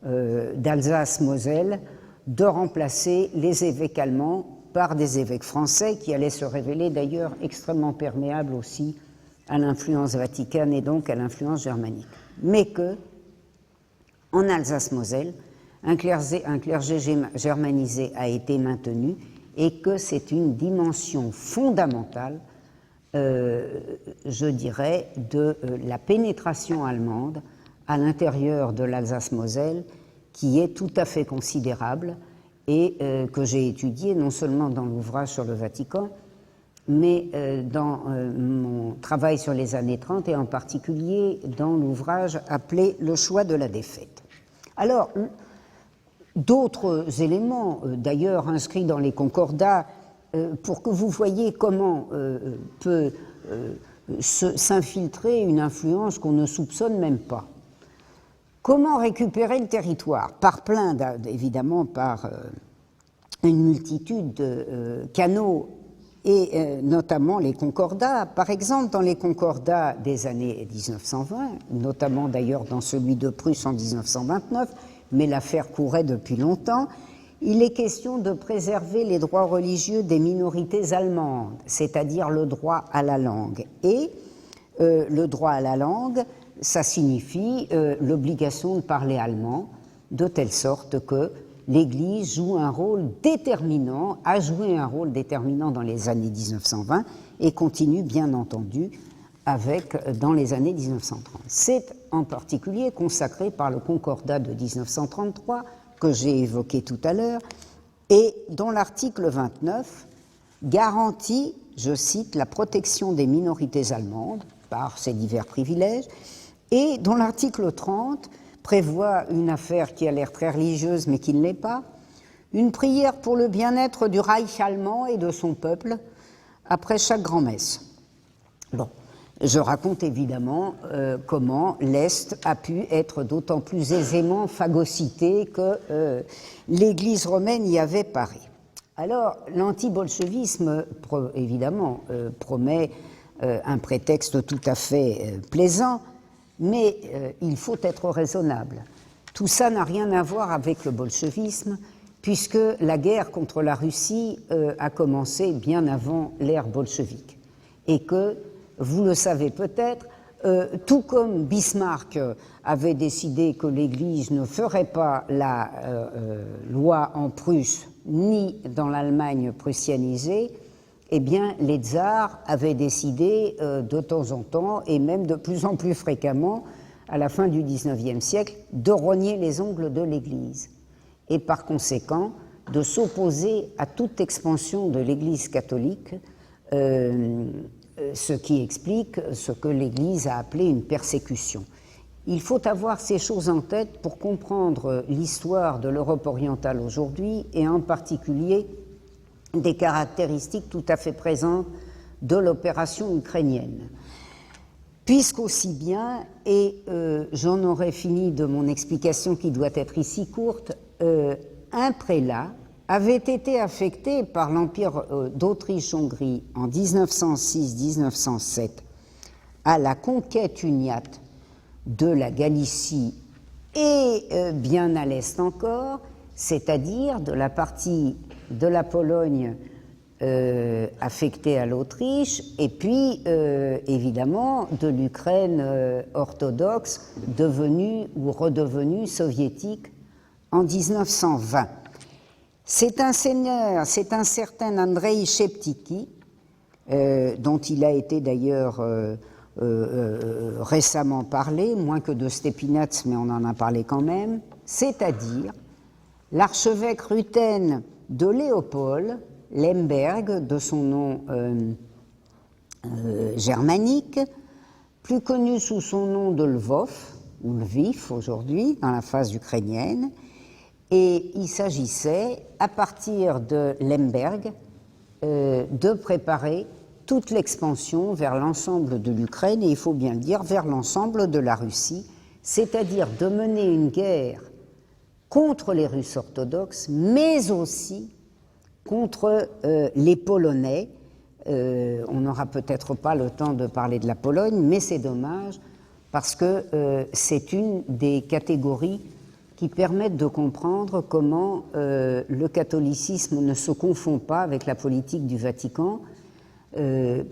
d'Alsace-Moselle, de remplacer les évêques allemands par des évêques français qui allaient se révéler d'ailleurs extrêmement perméables aussi à l'influence vaticane et donc à l'influence germanique. Mais que, en Alsace-Moselle, un clergé germanisé a été maintenu et que c'est une dimension fondamentale, je dirais, de la pénétration allemande à l'intérieur de l'Alsace-Moselle qui est tout à fait considérable et que j'ai étudié non seulement dans l'ouvrage sur le Vatican, mais dans mon travail sur les années 30 et en particulier dans l'ouvrage appelé « Le choix de la défaite ». Alors, d'autres éléments, d'ailleurs inscrits dans les concordats, pour que vous voyez comment peut s'infiltrer une influence qu'on ne soupçonne même pas. Comment récupérer le territoire? Par plein, évidemment, par une multitude de canaux et notamment les concordats. Par exemple, dans les concordats des années 1920, notamment d'ailleurs dans celui de Prusse en 1929, mais l'affaire courait depuis longtemps, il est question de préserver les droits religieux des minorités allemandes, c'est-à-dire le droit à la langue. Et le droit à la langue, ça signifie l'obligation de parler allemand, de telle sorte que l'Église joue un rôle déterminant, a joué un rôle déterminant dans les années 1920 et continue bien entendu dans les années 1930. C'est en particulier consacré par le Concordat de 1933 que j'ai évoqué tout à l'heure et dont l'article 29 garantit, je cite, la protection des minorités allemandes par ses divers privilèges et dont l'article 30 prévoit une affaire qui a l'air très religieuse mais qui ne l'est pas, une prière pour le bien-être du Reich allemand et de son peuple après chaque grand-messe. Bon, je raconte évidemment comment l'Est a pu être d'autant plus aisément phagocyté que l'Église romaine y avait paré. Alors, l'anti-bolchevisme, évidemment, promet un prétexte tout à fait plaisant, mais il faut être raisonnable. Tout ça n'a rien à voir avec le bolchevisme, puisque la guerre contre la Russie a commencé bien avant l'ère bolchevique. Et que, vous le savez peut-être, tout comme Bismarck avait décidé que l'Église ne ferait pas la loi en Prusse, ni dans l'Allemagne prussianisée, eh bien, les tsars avaient décidé de temps en temps, et même de plus en plus fréquemment, à la fin du XIXe siècle, de rogner les ongles de l'Église, et par conséquent de s'opposer à toute expansion de l'Église catholique, ce qui explique ce que l'Église a appelé une persécution. Il faut avoir ces choses en tête pour comprendre l'histoire de l'Europe orientale aujourd'hui, et en particulier des caractéristiques tout à fait présentes de l'opération ukrainienne. Puisqu'aussi bien, et j'en aurais fini de mon explication qui doit être ici courte, un prélat avait été affecté par l'Empire d'Autriche-Hongrie en 1906-1907 à la conquête uniate de la Galicie et bien à l'est encore, c'est-à-dire de la partie de la Pologne affectée à l'Autriche, et puis évidemment de l'Ukraine orthodoxe devenue ou redevenue soviétique en 1920. C'est un seigneur, c'est un certain Andrei Sheptiki, dont il a été d'ailleurs récemment parlé, moins que de Stépinac, mais on en a parlé quand même, c'est-à-dire L'archevêque Ruthène de Léopold, Lemberg, de son nom germanique, plus connu sous son nom de Lvov, ou Lviv aujourd'hui, dans la phase ukrainienne, et il s'agissait, à partir de Lemberg, de préparer toute l'expansion vers l'ensemble de l'Ukraine, et il faut bien le dire, vers l'ensemble de la Russie, c'est-à-dire de mener une guerre contre les Russes orthodoxes, mais aussi contre les Polonais. On n'aura peut-être pas le temps de parler de la Pologne, mais c'est dommage, parce que c'est une des catégories qui permettent de comprendre comment le catholicisme ne se confond pas avec la politique du Vatican,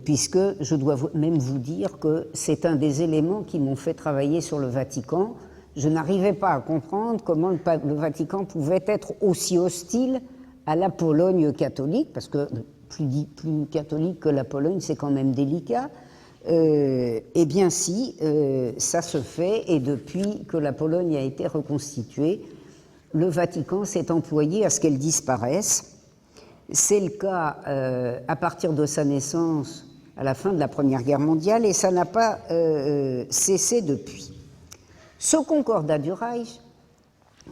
puisque je dois même vous dire que c'est un des éléments qui m'ont fait travailler sur le Vatican. Je n'arrivais pas à comprendre comment le Vatican pouvait être aussi hostile à la Pologne catholique, parce que plus catholique que la Pologne, c'est quand même délicat. Eh bien si, ça se fait, et depuis que la Pologne a été reconstituée, le Vatican s'est employé à ce qu'elle disparaisse. C'est le cas à partir de sa naissance à la fin de la Première Guerre mondiale, et ça n'a pas cessé depuis. Ce concordat du Reich,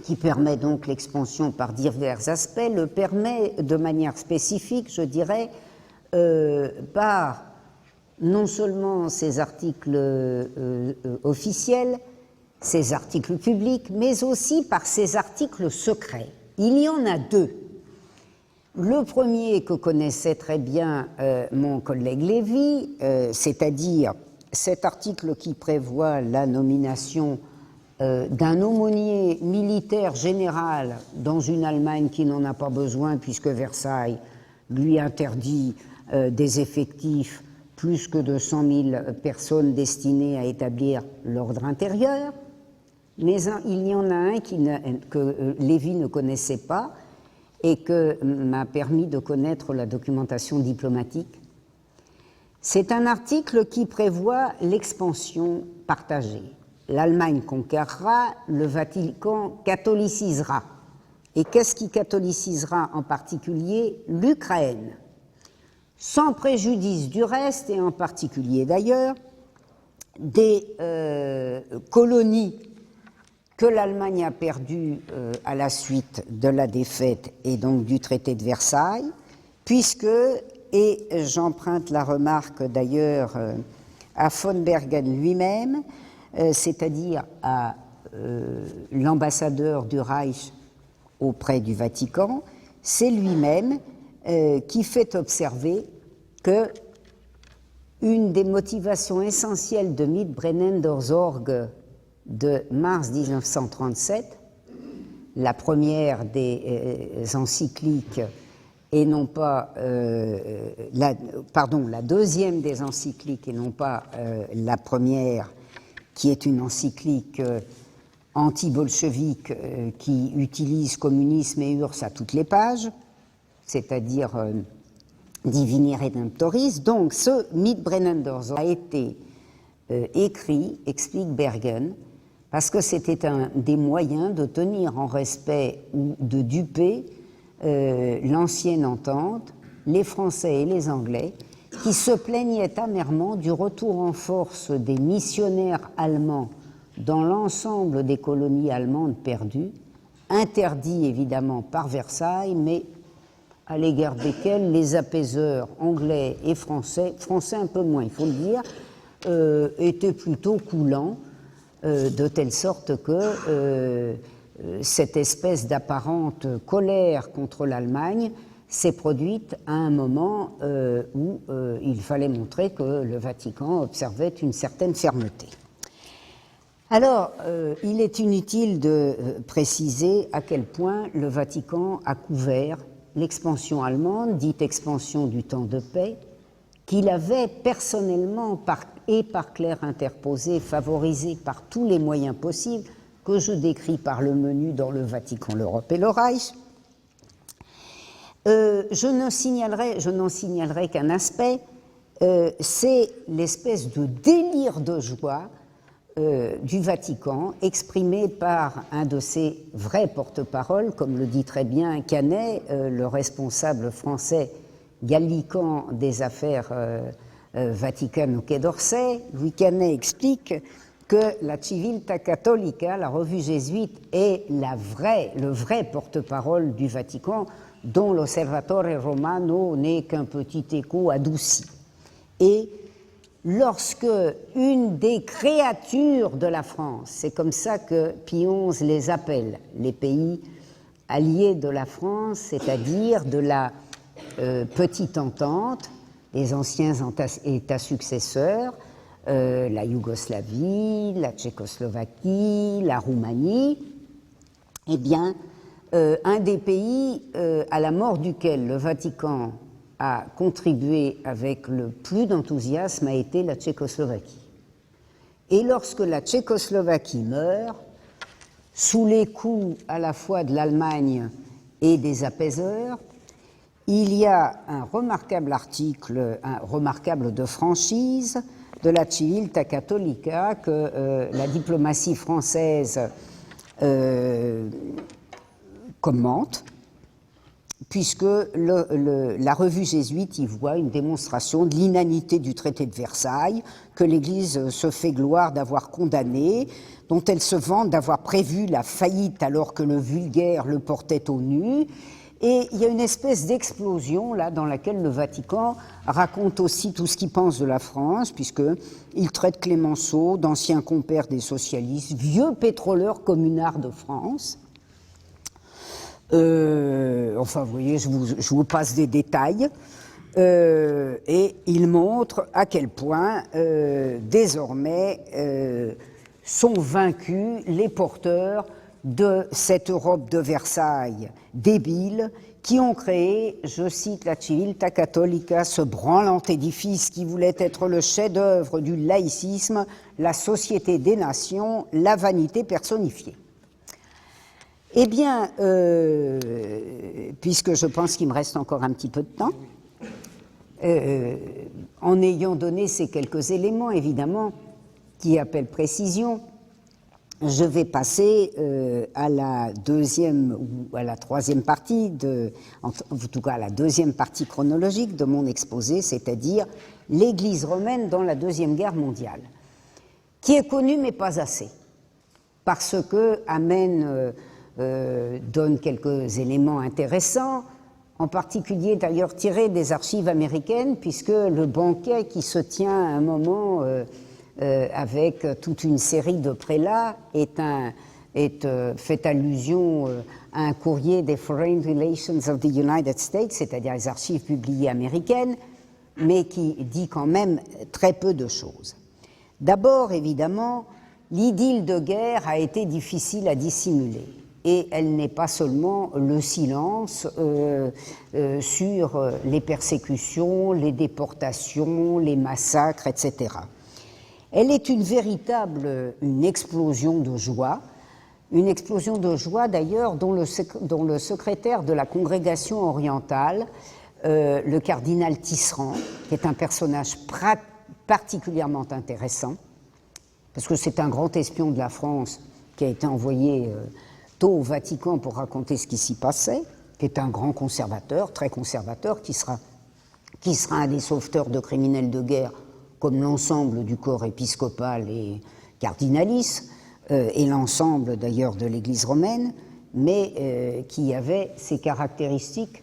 qui permet donc l'expansion par divers aspects, le permet de manière spécifique, je dirais, par non seulement ses articles officiels, ses articles publics, mais aussi par ses articles secrets. Il y en a deux. Le premier que connaissait très bien mon collègue Lévy, c'est-à-dire cet article qui prévoit la nomination d'un aumônier militaire général dans une Allemagne qui n'en a pas besoin, puisque Versailles lui interdit des effectifs plus que de 100 000 personnes destinées à établir l'ordre intérieur. Mais il y en a un que Lévy ne connaissait pas et que m'a permis de connaître la documentation diplomatique. C'est un article qui prévoit l'expansion partagée. L'Allemagne conquérera, le Vatican catholicisera. Et qu'est-ce qui catholicisera en particulier? L'Ukraine. Sans préjudice du reste, et en particulier d'ailleurs, des colonies que l'Allemagne a perdues à la suite de la défaite et donc du traité de Versailles, puisque, et j'emprunte la remarque d'ailleurs à von Bergen lui-même, c'est-à-dire à l'ambassadeur du Reich auprès du Vatican, c'est lui-même qui fait observer que une des motivations essentielles de Mitbrennender-Sorge de mars 1937, la première des encycliques et non pas la deuxième des encycliques et non pas la première, qui est une encyclique anti-bolchevique qui utilise communisme et URSS à toutes les pages, c'est-à-dire Divini Redemptoris. Donc ce Mitbrennender-Sorge a été écrit, explique Bergen, parce que c'était un des moyens de tenir en respect ou de duper l'ancienne entente, les Français et les Anglais, qui se plaignaient amèrement du retour en force des missionnaires allemands dans l'ensemble des colonies allemandes perdues, interdits évidemment par Versailles, mais à l'égard desquels les apaiseurs anglais et français un peu moins, il faut le dire, étaient plutôt coulants, de telle sorte que cette espèce d'apparente colère contre l'Allemagne s'est produite à un moment où il fallait montrer que le Vatican observait une certaine fermeté. Alors, il est inutile de préciser à quel point le Vatican a couvert l'expansion allemande, dite expansion du temps de paix, qu'il avait personnellement par clerc interposé, favorisé par tous les moyens possibles, que je décris par le menu dans le Vatican, l'Europe et le Reich. Je n'en signalerai qu'un aspect, c'est l'espèce de délire de joie du Vatican, exprimé par un de ses vrais porte-parole, comme le dit très bien Canet, le responsable français gallican des affaires vaticanes au Quai d'Orsay. Louis Canet explique que la Civiltà Cattolica, la revue jésuite, est le vrai porte-parole du Vatican, dont l'Osservatore Romano n'est qu'un petit écho adouci. Et lorsque une des créatures de la France, c'est comme ça que Pie XI les appelle, les pays alliés de la France, c'est-à-dire de la petite entente, les anciens États successeurs, la Yougoslavie, la Tchécoslovaquie, la Roumanie, eh bien, un des pays à la mort duquel le Vatican a contribué avec le plus d'enthousiasme a été la Tchécoslovaquie. Et lorsque la Tchécoslovaquie meurt, sous les coups à la fois de l'Allemagne et des apaiseurs, il y a un remarquable article, remarquable de franchise de la Civiltà Cattolica que la diplomatie française commente, puisque la revue jésuite y voit une démonstration de l'inanité du traité de Versailles, que l'Église se fait gloire d'avoir condamné, dont elle se vante d'avoir prévu la faillite alors que le vulgaire le portait au nu. Et il y a une espèce d'explosion là dans laquelle le Vatican raconte aussi tout ce qu'il pense de la France, puisqu'il traite Clémenceau d'ancien compère des socialistes, vieux pétroleur communard de France. Enfin, vous voyez, je vous passe des détails. Et il montre à quel point, désormais, sont vaincus les porteurs de cette Europe de Versailles débile, qui ont créé, je cite la Civiltà Cattolica, ce branlant édifice qui voulait être le chef-d'œuvre du laïcisme, la société des nations, la vanité personnifiée. Eh bien, puisque je pense qu'il me reste encore un petit peu de temps, en ayant donné ces quelques éléments, évidemment, qui appellent précision, je vais passer à la deuxième ou à la troisième partie, en tout cas à la deuxième partie chronologique de mon exposé, c'est-à-dire l'Église romaine dans la Deuxième Guerre mondiale, qui est connue mais pas assez, parce que donne quelques éléments intéressants, en particulier d'ailleurs tirés des archives américaines, puisque le banquet qui se tient à un moment avec toute une série de prélats fait allusion à un courrier des Foreign Relations of the United States, c'est-à-dire les archives publiées américaines, mais qui dit quand même très peu de choses. D'abord, évidemment, l'idylle de guerre a été difficile à dissimuler. Et elle n'est pas seulement le silence sur les persécutions, les déportations, les massacres, etc. Elle est une explosion de joie d'ailleurs dont le secrétaire de la congrégation orientale, le cardinal Tisserand, qui est un personnage particulièrement intéressant, parce que c'est un grand espion de la France qui a été envoyé tôt au Vatican pour raconter ce qui s'y passait, qui est un grand conservateur, très conservateur, qui sera un des sauveteurs de criminels de guerre, comme l'ensemble du corps épiscopal et cardinalis, et l'ensemble d'ailleurs de l'Église romaine, mais qui avait ces caractéristiques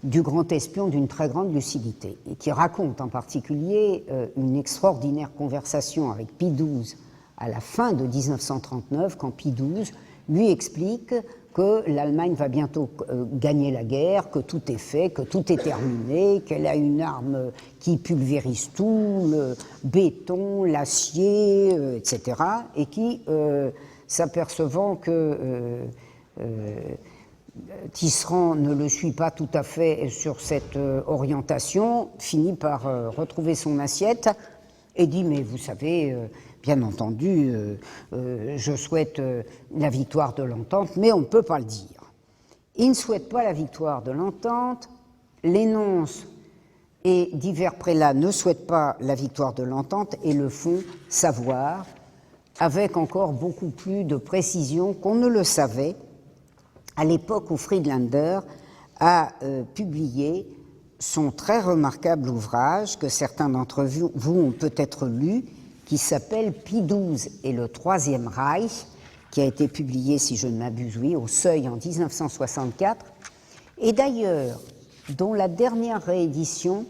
du grand espion d'une très grande lucidité, et qui raconte en particulier une extraordinaire conversation avec Pie XII à la fin de 1939, quand Pie XII lui explique que l'Allemagne va bientôt gagner la guerre, que tout est fait, que tout est terminé, qu'elle a une arme qui pulvérise tout, le béton, l'acier, etc., et qui, s'apercevant que Tisserand ne le suit pas tout à fait sur cette orientation, finit par retrouver son assiette et dit « mais vous savez, bien entendu, je souhaite la victoire de l'entente, mais on ne peut pas le dire. » Il ne souhaite pas la victoire de l'entente, les nonces et divers prélats ne souhaitent pas la victoire de l'entente et le font savoir avec encore beaucoup plus de précision qu'on ne le savait à l'époque où Friedlander a publié son très remarquable ouvrage que certains d'entre vous ont peut-être lu, qui s'appelle Pie XII et le Troisième Reich, qui a été publié, si je ne m'abuse, oui, au Seuil en 1964, et d'ailleurs dont la dernière réédition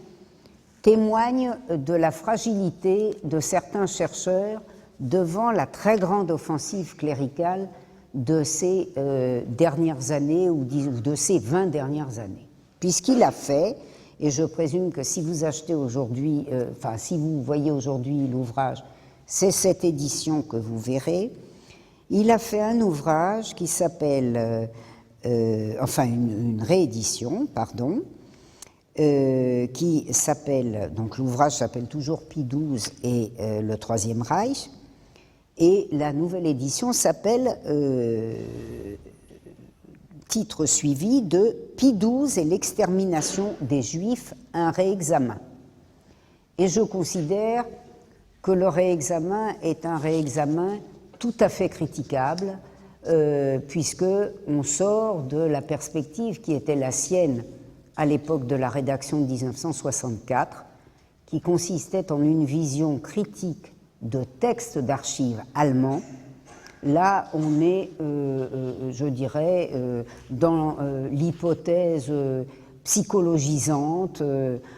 témoigne de la fragilité de certains chercheurs devant la très grande offensive cléricale de ces dernières années ou de ces 20 dernières années. Puisqu'il a fait, et je présume que si vous achetez aujourd'hui, si vous voyez aujourd'hui l'ouvrage, c'est cette édition que vous verrez, il a fait un ouvrage qui s'appelle, une réédition, pardon, qui s'appelle, donc l'ouvrage s'appelle toujours Pie XII et le Troisième Reich, et la nouvelle édition s'appelle, titre suivi de Pie XII et l'extermination des Juifs, un réexamen. Et je considère que le réexamen est un réexamen tout à fait critiquable, puisqu'on sort de la perspective qui était la sienne à l'époque de la rédaction de 1964, qui consistait en une vision critique de textes d'archives allemands. Là, on est, je dirais, dans l'hypothèse psychologisante.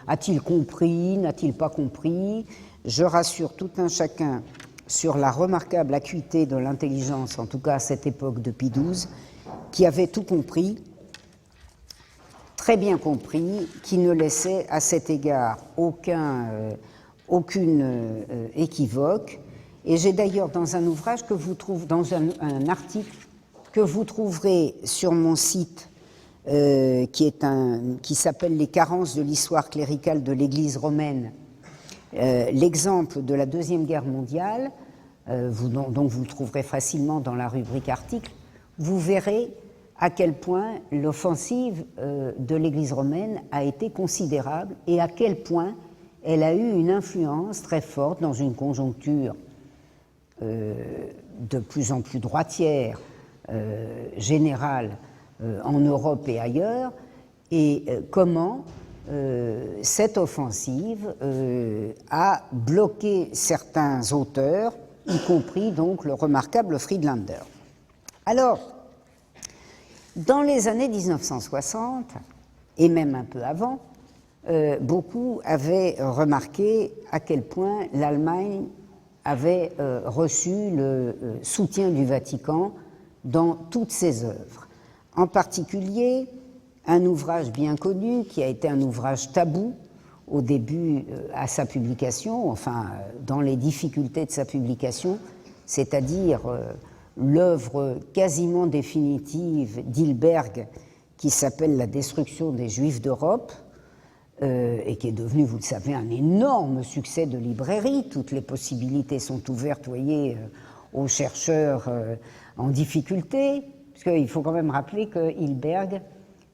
A-t-il compris? N'a-t-il pas compris? Je rassure tout un chacun sur la remarquable acuité de l'intelligence, en tout cas à cette époque de Pie XII, qui avait tout compris, très bien compris, qui ne laissait à cet égard aucune équivoque. Et j'ai d'ailleurs dans un ouvrage que vous trouvez, dans un article que vous trouverez sur mon site, qui s'appelle « Les carences de l'histoire cléricale de l'Église romaine », l'exemple de la Deuxième Guerre mondiale, donc vous le trouverez facilement dans la rubrique articles, vous verrez à quel point l'offensive de l'Église romaine a été considérable et à quel point elle a eu une influence très forte dans une conjoncture de plus en plus droitière, générale, en Europe et ailleurs, et comment cette offensive a bloqué certains auteurs, y compris donc le remarquable Friedlander. Alors, dans les années 1960, et même un peu avant, beaucoup avaient remarqué à quel point l'Allemagne avait reçu le soutien du Vatican dans toutes ses œuvres. En particulier, un ouvrage bien connu, qui a été un ouvrage tabou au début à sa publication, dans les difficultés de sa publication, c'est-à-dire l'œuvre quasiment définitive d'Hilberg, qui s'appelle « La destruction des Juifs d'Europe », et qui est devenu, vous le savez, un énorme succès de librairie. Toutes les possibilités sont ouvertes, voyez, aux chercheurs en difficulté, parce qu'il faut quand même rappeler que Hilberg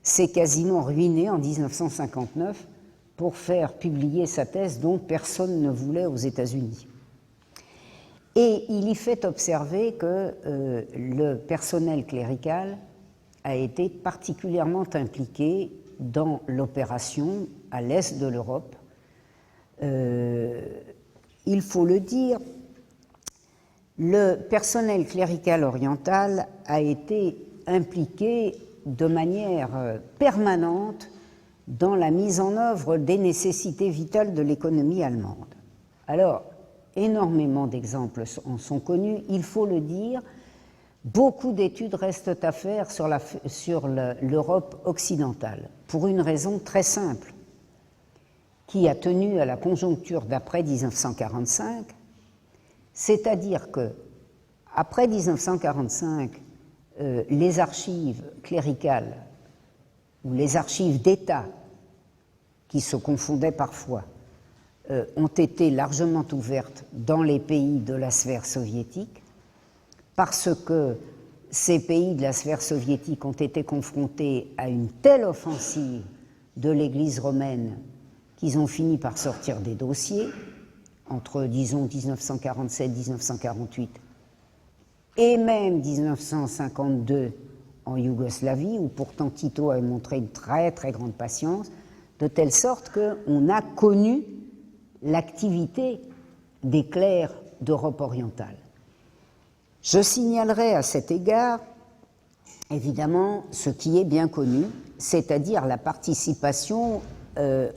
s'est quasiment ruiné en 1959 pour faire publier sa thèse dont personne ne voulait aux États-Unis. Et il y fait observer que le personnel clérical a été particulièrement impliqué dans l'opération à l'est de l'Europe. Il faut le dire, le personnel clérical oriental a été impliqué de manière permanente dans la mise en œuvre des nécessités vitales de l'économie allemande. Alors, énormément d'exemples en sont connus, il faut le dire. Beaucoup d'études restent à faire sur l'Europe occidentale, pour une raison très simple, qui a tenu à la conjoncture d'après 1945, c'est-à-dire que, après 1945, les archives cléricales ou les archives d'État, qui se confondaient parfois, ont été largement ouvertes dans les pays de la sphère soviétique, parce que ces pays de la sphère soviétique ont été confrontés à une telle offensive de l'Église romaine qu'ils ont fini par sortir des dossiers entre, disons, 1947-1948 et même 1952 en Yougoslavie, où pourtant Tito avait montré une très très grande patience, de telle sorte qu'on a connu l'activité des clercs d'Europe orientale. Je signalerai à cet égard, évidemment, ce qui est bien connu, c'est-à-dire la participation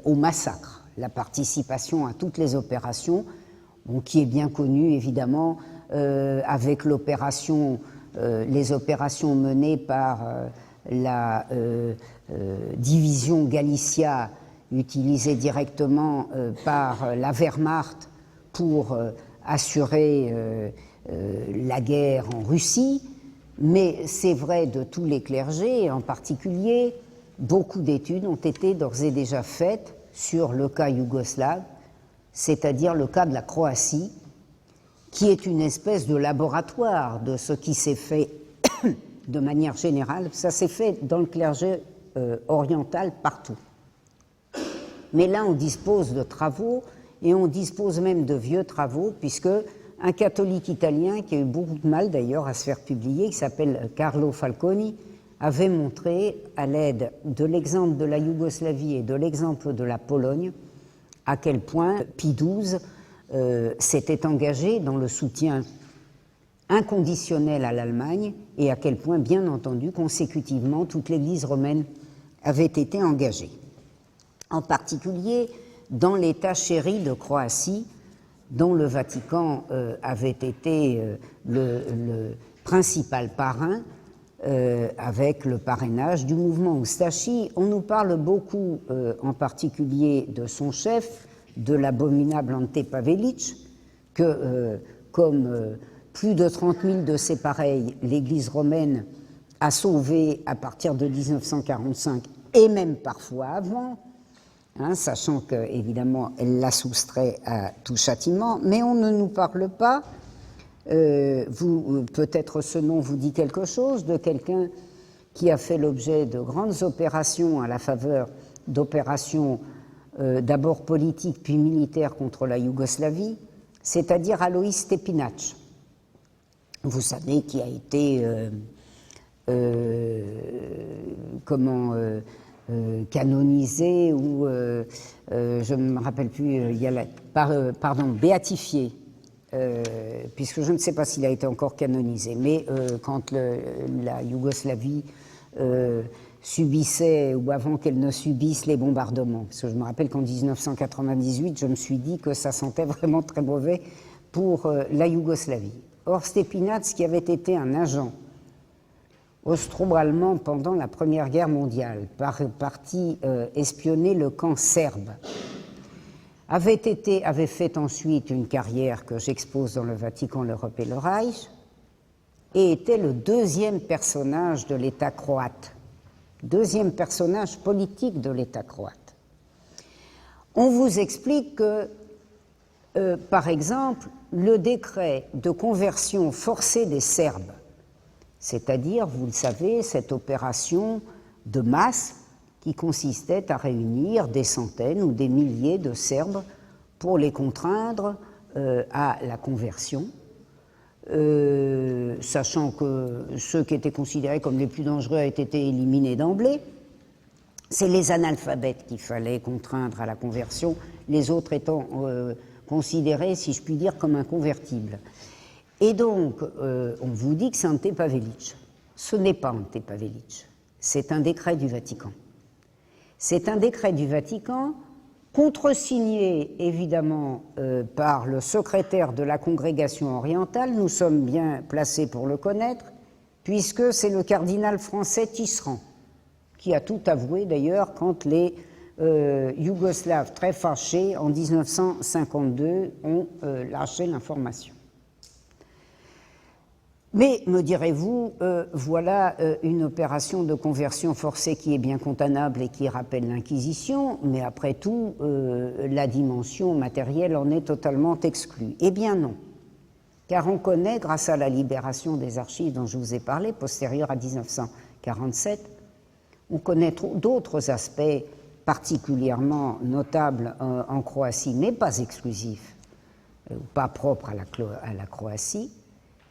au massacre, la participation à toutes les opérations, qui est bien connue, évidemment, avec les opérations menées par la division Galicia, utilisée directement par la Wehrmacht pour assurer la guerre en Russie, mais c'est vrai de tous les clergés, en particulier, beaucoup d'études ont été d'ores et déjà faites sur le cas yougoslave, c'est-à-dire le cas de la Croatie, qui est une espèce de laboratoire de ce qui s'est fait de manière générale. Ça s'est fait dans le clergé oriental partout. Mais là, on dispose de travaux, et on dispose même de vieux travaux, puisque un catholique italien, qui a eu beaucoup de mal d'ailleurs à se faire publier, qui s'appelle Carlo Falconi, avait montré, à l'aide de l'exemple de la Yougoslavie et de l'exemple de la Pologne, à quel point Pie XII s'était engagé dans le soutien inconditionnel à l'Allemagne, et à quel point, bien entendu, consécutivement, toute l'Église romaine avait été engagée. En particulier dans l'État chéri de Croatie, dont le Vatican avait été le principal parrain, avec le parrainage du mouvement Oustachi. On nous parle beaucoup, en particulier de son chef, de l'abominable Ante Pavelić, que, comme plus de 30 000 de ses pareils, l'Église romaine a sauvé à partir de 1945, et même parfois avant, sachant qu'évidemment, elle l'a soustrait à tout châtiment, mais on ne nous parle pas, peut-être ce nom vous dit quelque chose, de quelqu'un qui a fait l'objet de grandes opérations à la faveur d'opérations d'abord politiques puis militaires contre la Yougoslavie, c'est-à-dire Alois Stepinac. Vous savez, qui a été canonisé ou je ne me rappelle plus, béatifié, puisque je ne sais pas s'il a été encore canonisé, mais quand la Yougoslavie subissait, ou avant qu'elle ne subisse les bombardements, parce que je me rappelle qu'en 1998, je me suis dit que ça sentait vraiment très mauvais pour la Yougoslavie. Or, Stepinac, qui avait été un agent austro-allemand pendant la Première Guerre mondiale, parti espionner le camp serbe, avait fait ensuite une carrière que j'expose dans le Vatican, l'Europe et le Reich, et était le deuxième personnage de l'État croate, deuxième personnage politique de l'État croate. On vous explique que, par exemple, le décret de conversion forcée des Serbes, c'est-à-dire, vous le savez, cette opération de masse qui consistait à réunir des centaines ou des milliers de Serbes pour les contraindre à la conversion, sachant que ceux qui étaient considérés comme les plus dangereux avaient été éliminés d'emblée. C'est les analphabètes qu'il fallait contraindre à la conversion, les autres étant considérés, si je puis dire, comme inconvertibles. Et donc, on vous dit que c'est Ante Pavelić. Ce n'est pas Ante Pavelić, c'est un décret du Vatican. C'est un décret du Vatican, contresigné évidemment par le secrétaire de la Congrégation orientale, nous sommes bien placés pour le connaître, puisque c'est le cardinal français Tisserand, qui a tout avoué d'ailleurs quand les Yougoslaves très fâchés en 1952 ont lâché l'information. Mais, me direz-vous, voilà une opération de conversion forcée qui est bien condamnable et qui rappelle l'Inquisition, mais après tout, la dimension matérielle en est totalement exclue. Eh bien non, car on connaît, grâce à la libération des archives dont je vous ai parlé, postérieure à 1947, on connaît d'autres aspects particulièrement notables en Croatie, mais pas exclusifs, pas propres à la Croatie.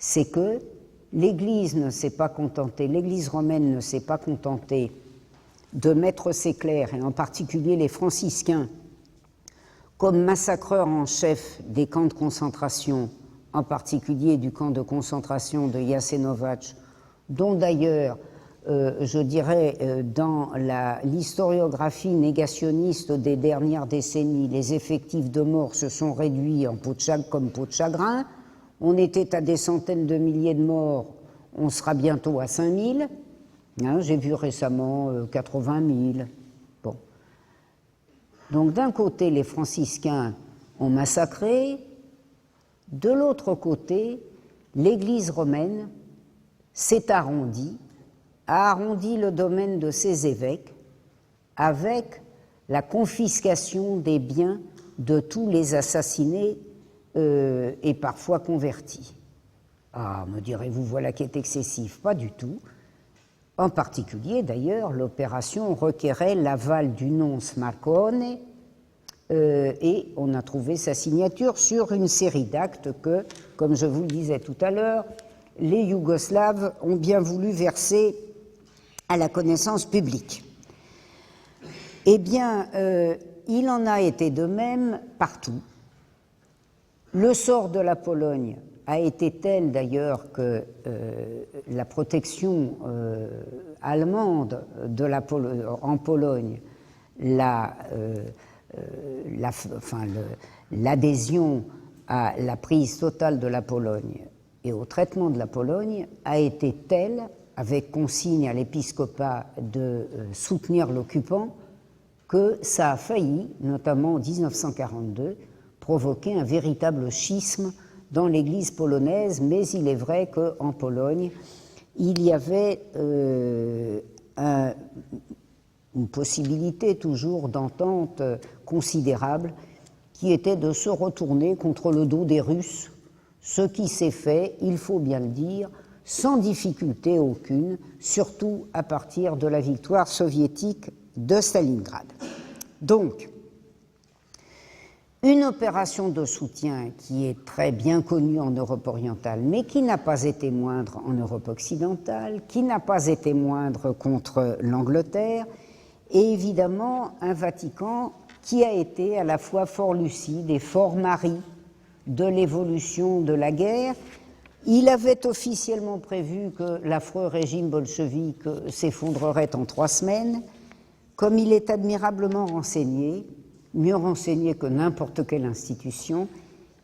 C'est que l'Église romaine ne s'est pas contentée de mettre ses clercs, et en particulier les franciscains, comme massacreurs en chef des camps de concentration, en particulier du camp de concentration de Jasenovac, dont d'ailleurs, je dirais, dans l'historiographie négationniste des dernières décennies, les effectifs de morts se sont réduits comme peau de chagrin. On était à des centaines de milliers de morts, on sera bientôt à 5000. J'ai vu récemment 80 000. Bon. Donc d'un côté, les franciscains ont massacré, de l'autre côté, l'Église romaine s'est arrondie, a arrondi le domaine de ses évêques avec la confiscation des biens de tous les assassinés et parfois convertis. Ah, me direz-vous, voilà qui est excessif. Pas du tout. En particulier, d'ailleurs, l'opération requérait l'aval du nonce Marcone et on a trouvé sa signature sur une série d'actes que, comme je vous le disais tout à l'heure, les Yougoslaves ont bien voulu verser à la connaissance publique. Eh bien, il en a été de même partout. Le sort de la Pologne a été tel d'ailleurs que la protection allemande en Pologne, l'adhésion à la prise totale de la Pologne et au traitement de la Pologne a été telle, avec consigne à l'épiscopat de soutenir l'occupant, que ça a failli, notamment en 1942, provoquer un véritable schisme dans l'Église polonaise, mais il est vrai qu'en Pologne, il y avait une possibilité toujours d'entente considérable qui était de se retourner contre le dos des Russes, ce qui s'est fait, il faut bien le dire, sans difficulté aucune, surtout à partir de la victoire soviétique de Stalingrad. Donc, une opération de soutien qui est très bien connue en Europe orientale, mais qui n'a pas été moindre en Europe occidentale, qui n'a pas été moindre contre l'Angleterre, et évidemment un Vatican qui a été à la fois fort lucide et fort mari de l'évolution de la guerre. Il avait officiellement prévu que l'affreux régime bolchevique s'effondrerait en 3 semaines. Comme il est admirablement renseigné, mieux renseigné que n'importe quelle institution,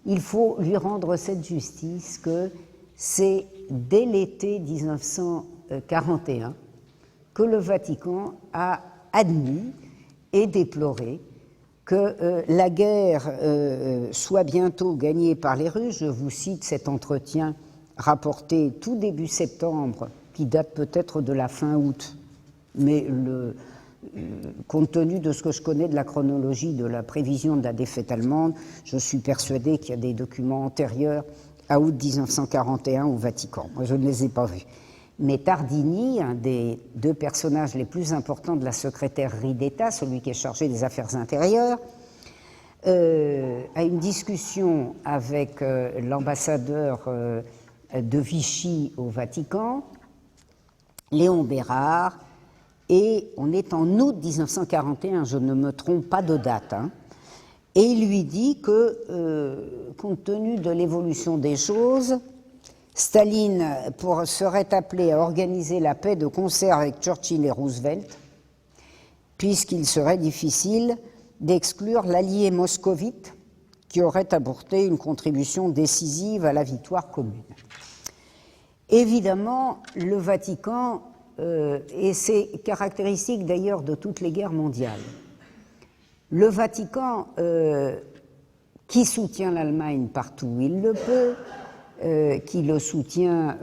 il faut lui rendre cette justice que c'est dès l'été 1941 que le Vatican a admis et déploré que la guerre soit bientôt gagnée par les Russes. Je vous cite cet entretien rapporté tout début septembre, qui date peut-être de la fin août, mais compte tenu de ce que je connais de la chronologie de la prévision de la défaite allemande, je suis persuadé qu'il y a des documents antérieurs à août 1941 au Vatican. Moi, je ne les ai pas vus. Mais Tardini, un des 2 personnages les plus importants de la secrétairerie d'État, celui qui est chargé des affaires intérieures, a une discussion avec l'ambassadeur de Vichy au Vatican, Léon Bérard, et on est en août 1941, je ne me trompe pas de date, et il lui dit que, compte tenu de l'évolution des choses, Staline serait appelé à organiser la paix de concert avec Churchill et Roosevelt, puisqu'il serait difficile d'exclure l'allié moscovite qui aurait apporté une contribution décisive à la victoire commune. Évidemment, le Vatican, et c'est caractéristique d'ailleurs de toutes les guerres mondiales, le Vatican, qui soutient l'Allemagne partout où il le peut, qui le soutient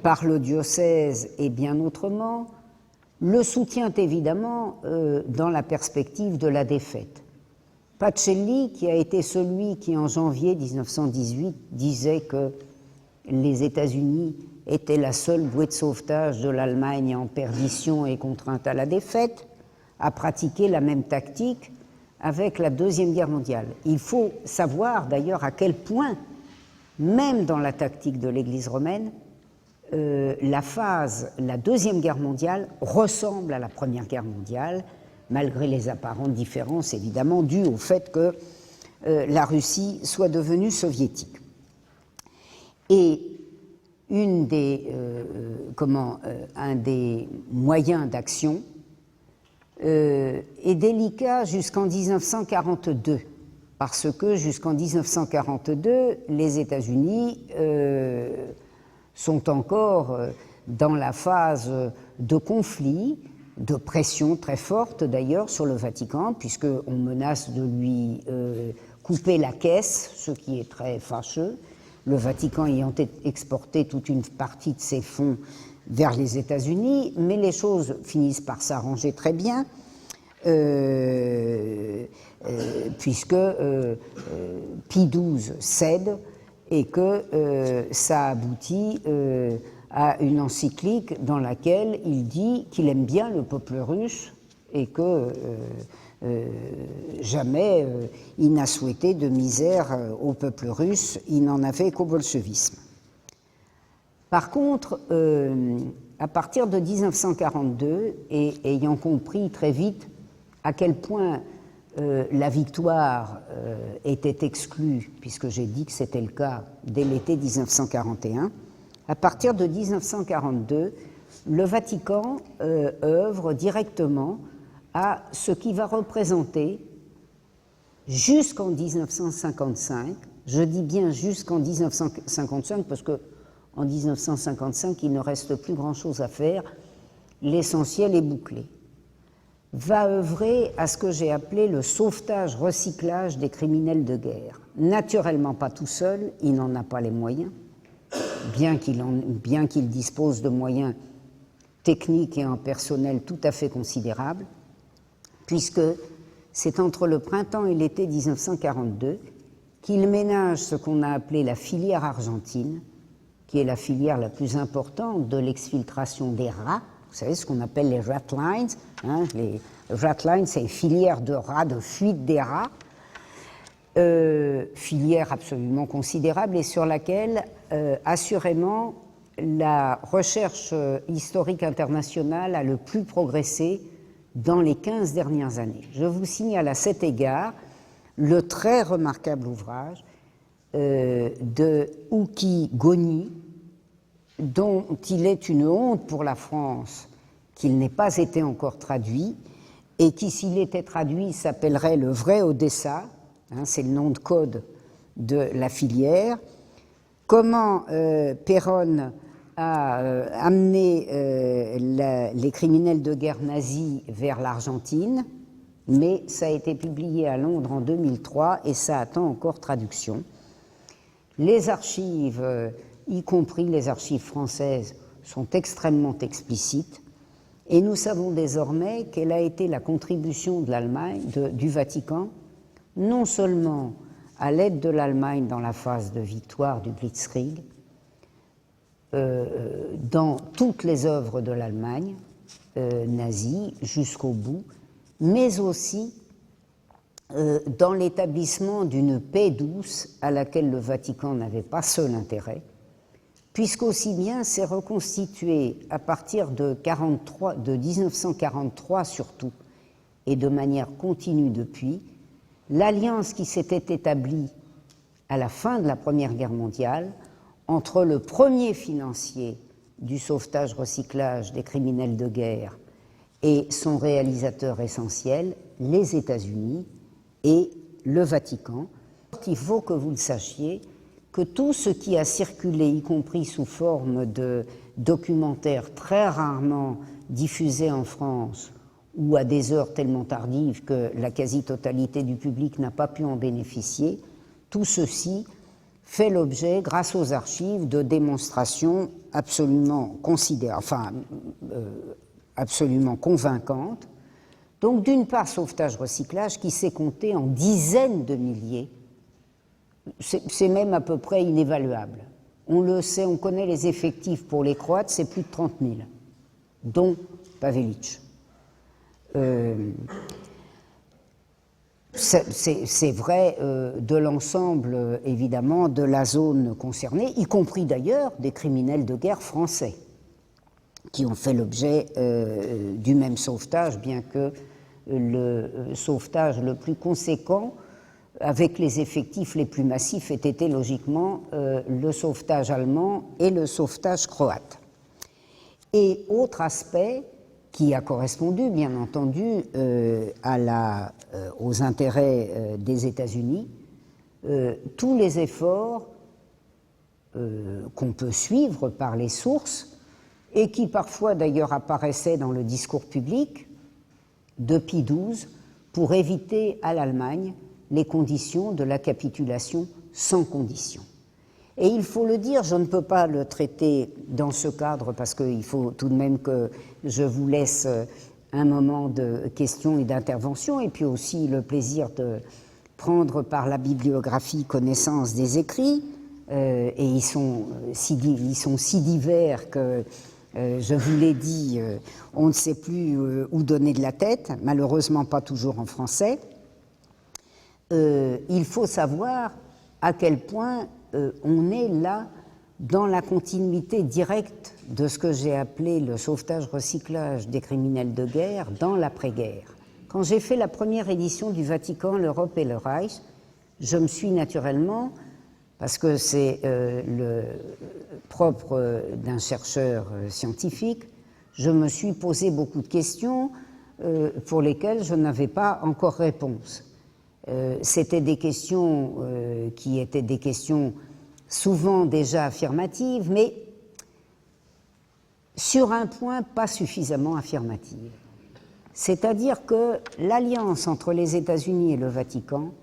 par le diocèse et bien autrement, le soutient évidemment dans la perspective de la défaite. Pacelli, qui a été celui qui en janvier 1918 disait que les États-Unis étaient la seule bouée de sauvetage de l'Allemagne en perdition et contrainte à la défaite, a pratiqué la même tactique avec la Deuxième Guerre mondiale. Il faut savoir d'ailleurs à quel point, même dans la tactique de l'Église romaine, la Deuxième Guerre mondiale ressemble à la Première Guerre mondiale, malgré les apparentes différences, évidemment, dues au fait que la Russie soit devenue soviétique. Et un des moyens d'action est délicat jusqu'en 1942, parce que jusqu'en 1942, les États-Unis sont encore dans la phase de conflit, de pression très forte d'ailleurs sur le Vatican, puisqu'on menace de lui couper la caisse, ce qui est très fâcheux, le Vatican ayant exporté toute une partie de ses fonds vers les États-Unis, mais les choses finissent par s'arranger très bien, puisque Pie XII cède et que ça aboutit à une encyclique dans laquelle il dit qu'il aime bien le peuple russe et que jamais il n'a souhaité de misère au peuple russe, il n'en a fait qu'au bolchevisme. Par contre, à partir de 1942, et ayant compris très vite à quel point la victoire était exclue, puisque j'ai dit que c'était le cas dès l'été 1941, à partir de 1942, le Vatican œuvre directement à ce qui va représenter jusqu'en 1955, je dis bien jusqu'en 1955 parce qu'en 1955 il ne reste plus grand-chose à faire, l'essentiel est bouclé, va œuvrer à ce que j'ai appelé le sauvetage-recyclage des criminels de guerre. Naturellement pas tout seul, il n'en a pas les moyens, bien qu'il dispose de moyens techniques et en personnel tout à fait considérables, puisque c'est entre le printemps et l'été 1942 qu'il ménage ce qu'on a appelé la filière argentine, qui est la filière la plus importante de l'exfiltration des rats. Vous savez, ce qu'on appelle les rat lines. Hein, les rat lines, c'est une filière de rats, de fuite des rats, filière absolument considérable et sur laquelle, assurément, la recherche historique internationale a le plus progressé dans les 15 dernières années. Je vous signale à cet égard le très remarquable ouvrage de Uki Goni, dont il est une honte pour la France qu'il n'ait pas été encore traduit, et qui, s'il était traduit, s'appellerait Le vrai Odessa, hein, c'est le nom de code de la filière, comment Péronne a amené les criminels de guerre nazis vers l'Argentine, mais ça a été publié à Londres en 2003 et ça attend encore traduction. Les archives, y compris les archives françaises, sont extrêmement explicites et nous savons désormais quelle a été la contribution de l'Allemagne, du Vatican, non seulement à l'aide de l'Allemagne dans la phase de victoire du Blitzkrieg, dans toutes les œuvres de l'Allemagne nazie jusqu'au bout, mais aussi dans l'établissement d'une paix douce à laquelle le Vatican n'avait pas seul intérêt, puisqu'aussi bien s'est reconstitué à partir de 1943 surtout, et de manière continue depuis, l'alliance qui s'était établie à la fin de la Première Guerre mondiale entre le premier financier du sauvetage-recyclage des criminels de guerre et son réalisateur essentiel, les États-Unis et le Vatican. Il faut que vous le sachiez, que tout ce qui a circulé, y compris sous forme de documentaires très rarement diffusés en France ou à des heures tellement tardives que la quasi-totalité du public n'a pas pu en bénéficier, tout ceci fait l'objet, grâce aux archives, de démonstrations absolument absolument convaincantes. Donc, d'une part, sauvetage-recyclage qui s'est compté en dizaines de milliers, c'est même à peu près inévaluable. On le sait, on connaît les effectifs pour les Croates, c'est plus de 30 000, dont Pavelić. c'est vrai de l'ensemble, évidemment, de la zone concernée, y compris d'ailleurs des criminels de guerre français, qui ont fait l'objet du même sauvetage, bien que le sauvetage le plus conséquent, avec les effectifs les plus massifs, ait été logiquement le sauvetage allemand et le sauvetage croate. Et autre aspect qui a correspondu, bien entendu, aux intérêts des États-Unis, tous les efforts qu'on peut suivre par les sources et qui parfois d'ailleurs apparaissaient dans le discours public de Pie XII pour éviter à l'Allemagne les conditions de la capitulation sans condition. Et il faut le dire, je ne peux pas le traiter dans ce cadre parce qu'il faut tout de même que je vous laisse un moment de questions et d'intervention et puis aussi le plaisir de prendre par la bibliographie connaissance des écrits et ils sont si divers que je vous l'ai dit, on ne sait plus où donner de la tête, malheureusement pas toujours en français. Il faut savoir à quel point on est là dans la continuité directe de ce que j'ai appelé le sauvetage-recyclage des criminels de guerre dans l'après-guerre. Quand j'ai fait la première édition du Vatican, l'Europe et le Reich, je me suis naturellement, parce que c'est le propre d'un chercheur scientifique, je me suis posé beaucoup de questions pour lesquelles je n'avais pas encore réponse. C'était des questions qui étaient des questions souvent déjà affirmatives, mais sur un point pas suffisamment affirmative. C'est-à-dire que l'alliance entre les États-Unis et le Vatican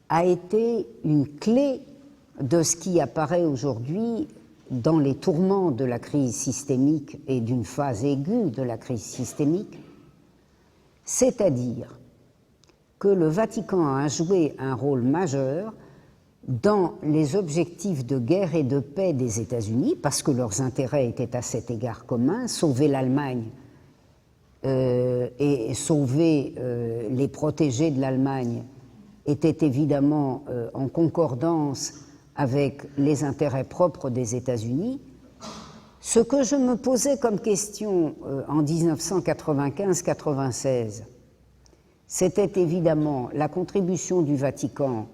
a été une clé de ce qui apparaît aujourd'hui dans les tourments de la crise systémique et d'une phase aiguë de la crise systémique, c'est-à-dire que le Vatican a joué un rôle majeur dans les objectifs de guerre et de paix des États-Unis, parce que leurs intérêts étaient à cet égard communs, sauver l'Allemagne et sauver les protégés de l'Allemagne était évidemment en concordance avec les intérêts propres des États-Unis. Ce que je me posais comme question en 1995-96, c'était évidemment la contribution du Vatican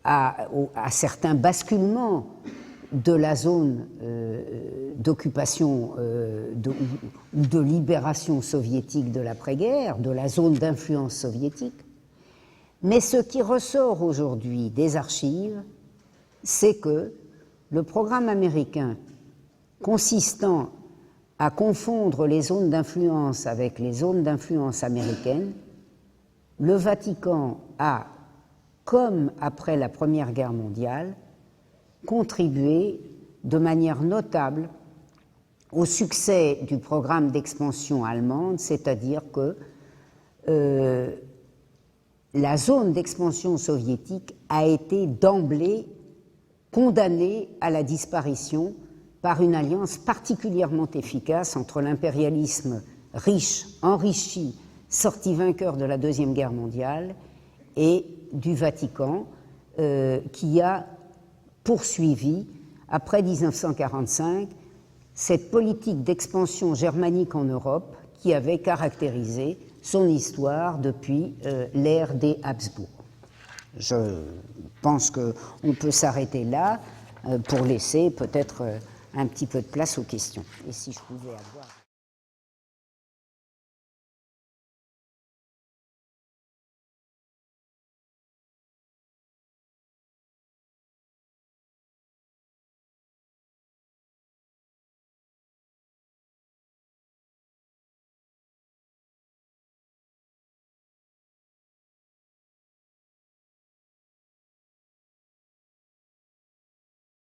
à certains basculements de la zone d'occupation ou de libération soviétique de l'après-guerre, de la zone d'influence soviétique. Mais ce qui ressort aujourd'hui des archives, c'est que le programme américain consistant à confondre les zones d'influence avec les zones d'influence américaines, le Vatican a, comme après la Première Guerre mondiale, contribué de manière notable au succès du programme d'expansion allemande, c'est-à-dire que la zone d'expansion soviétique a été d'emblée condamnée à la disparition par une alliance particulièrement efficace entre l'impérialisme riche, enrichi, sorti vainqueur de la Deuxième Guerre mondiale, et du Vatican, qui a poursuivi, après 1945, cette politique d'expansion germanique en Europe qui avait caractérisé son histoire depuis l'ère des Habsbourg. Je pense qu'on peut s'arrêter là pour laisser peut-être un petit peu de place aux questions. Et si je pouvais avoir...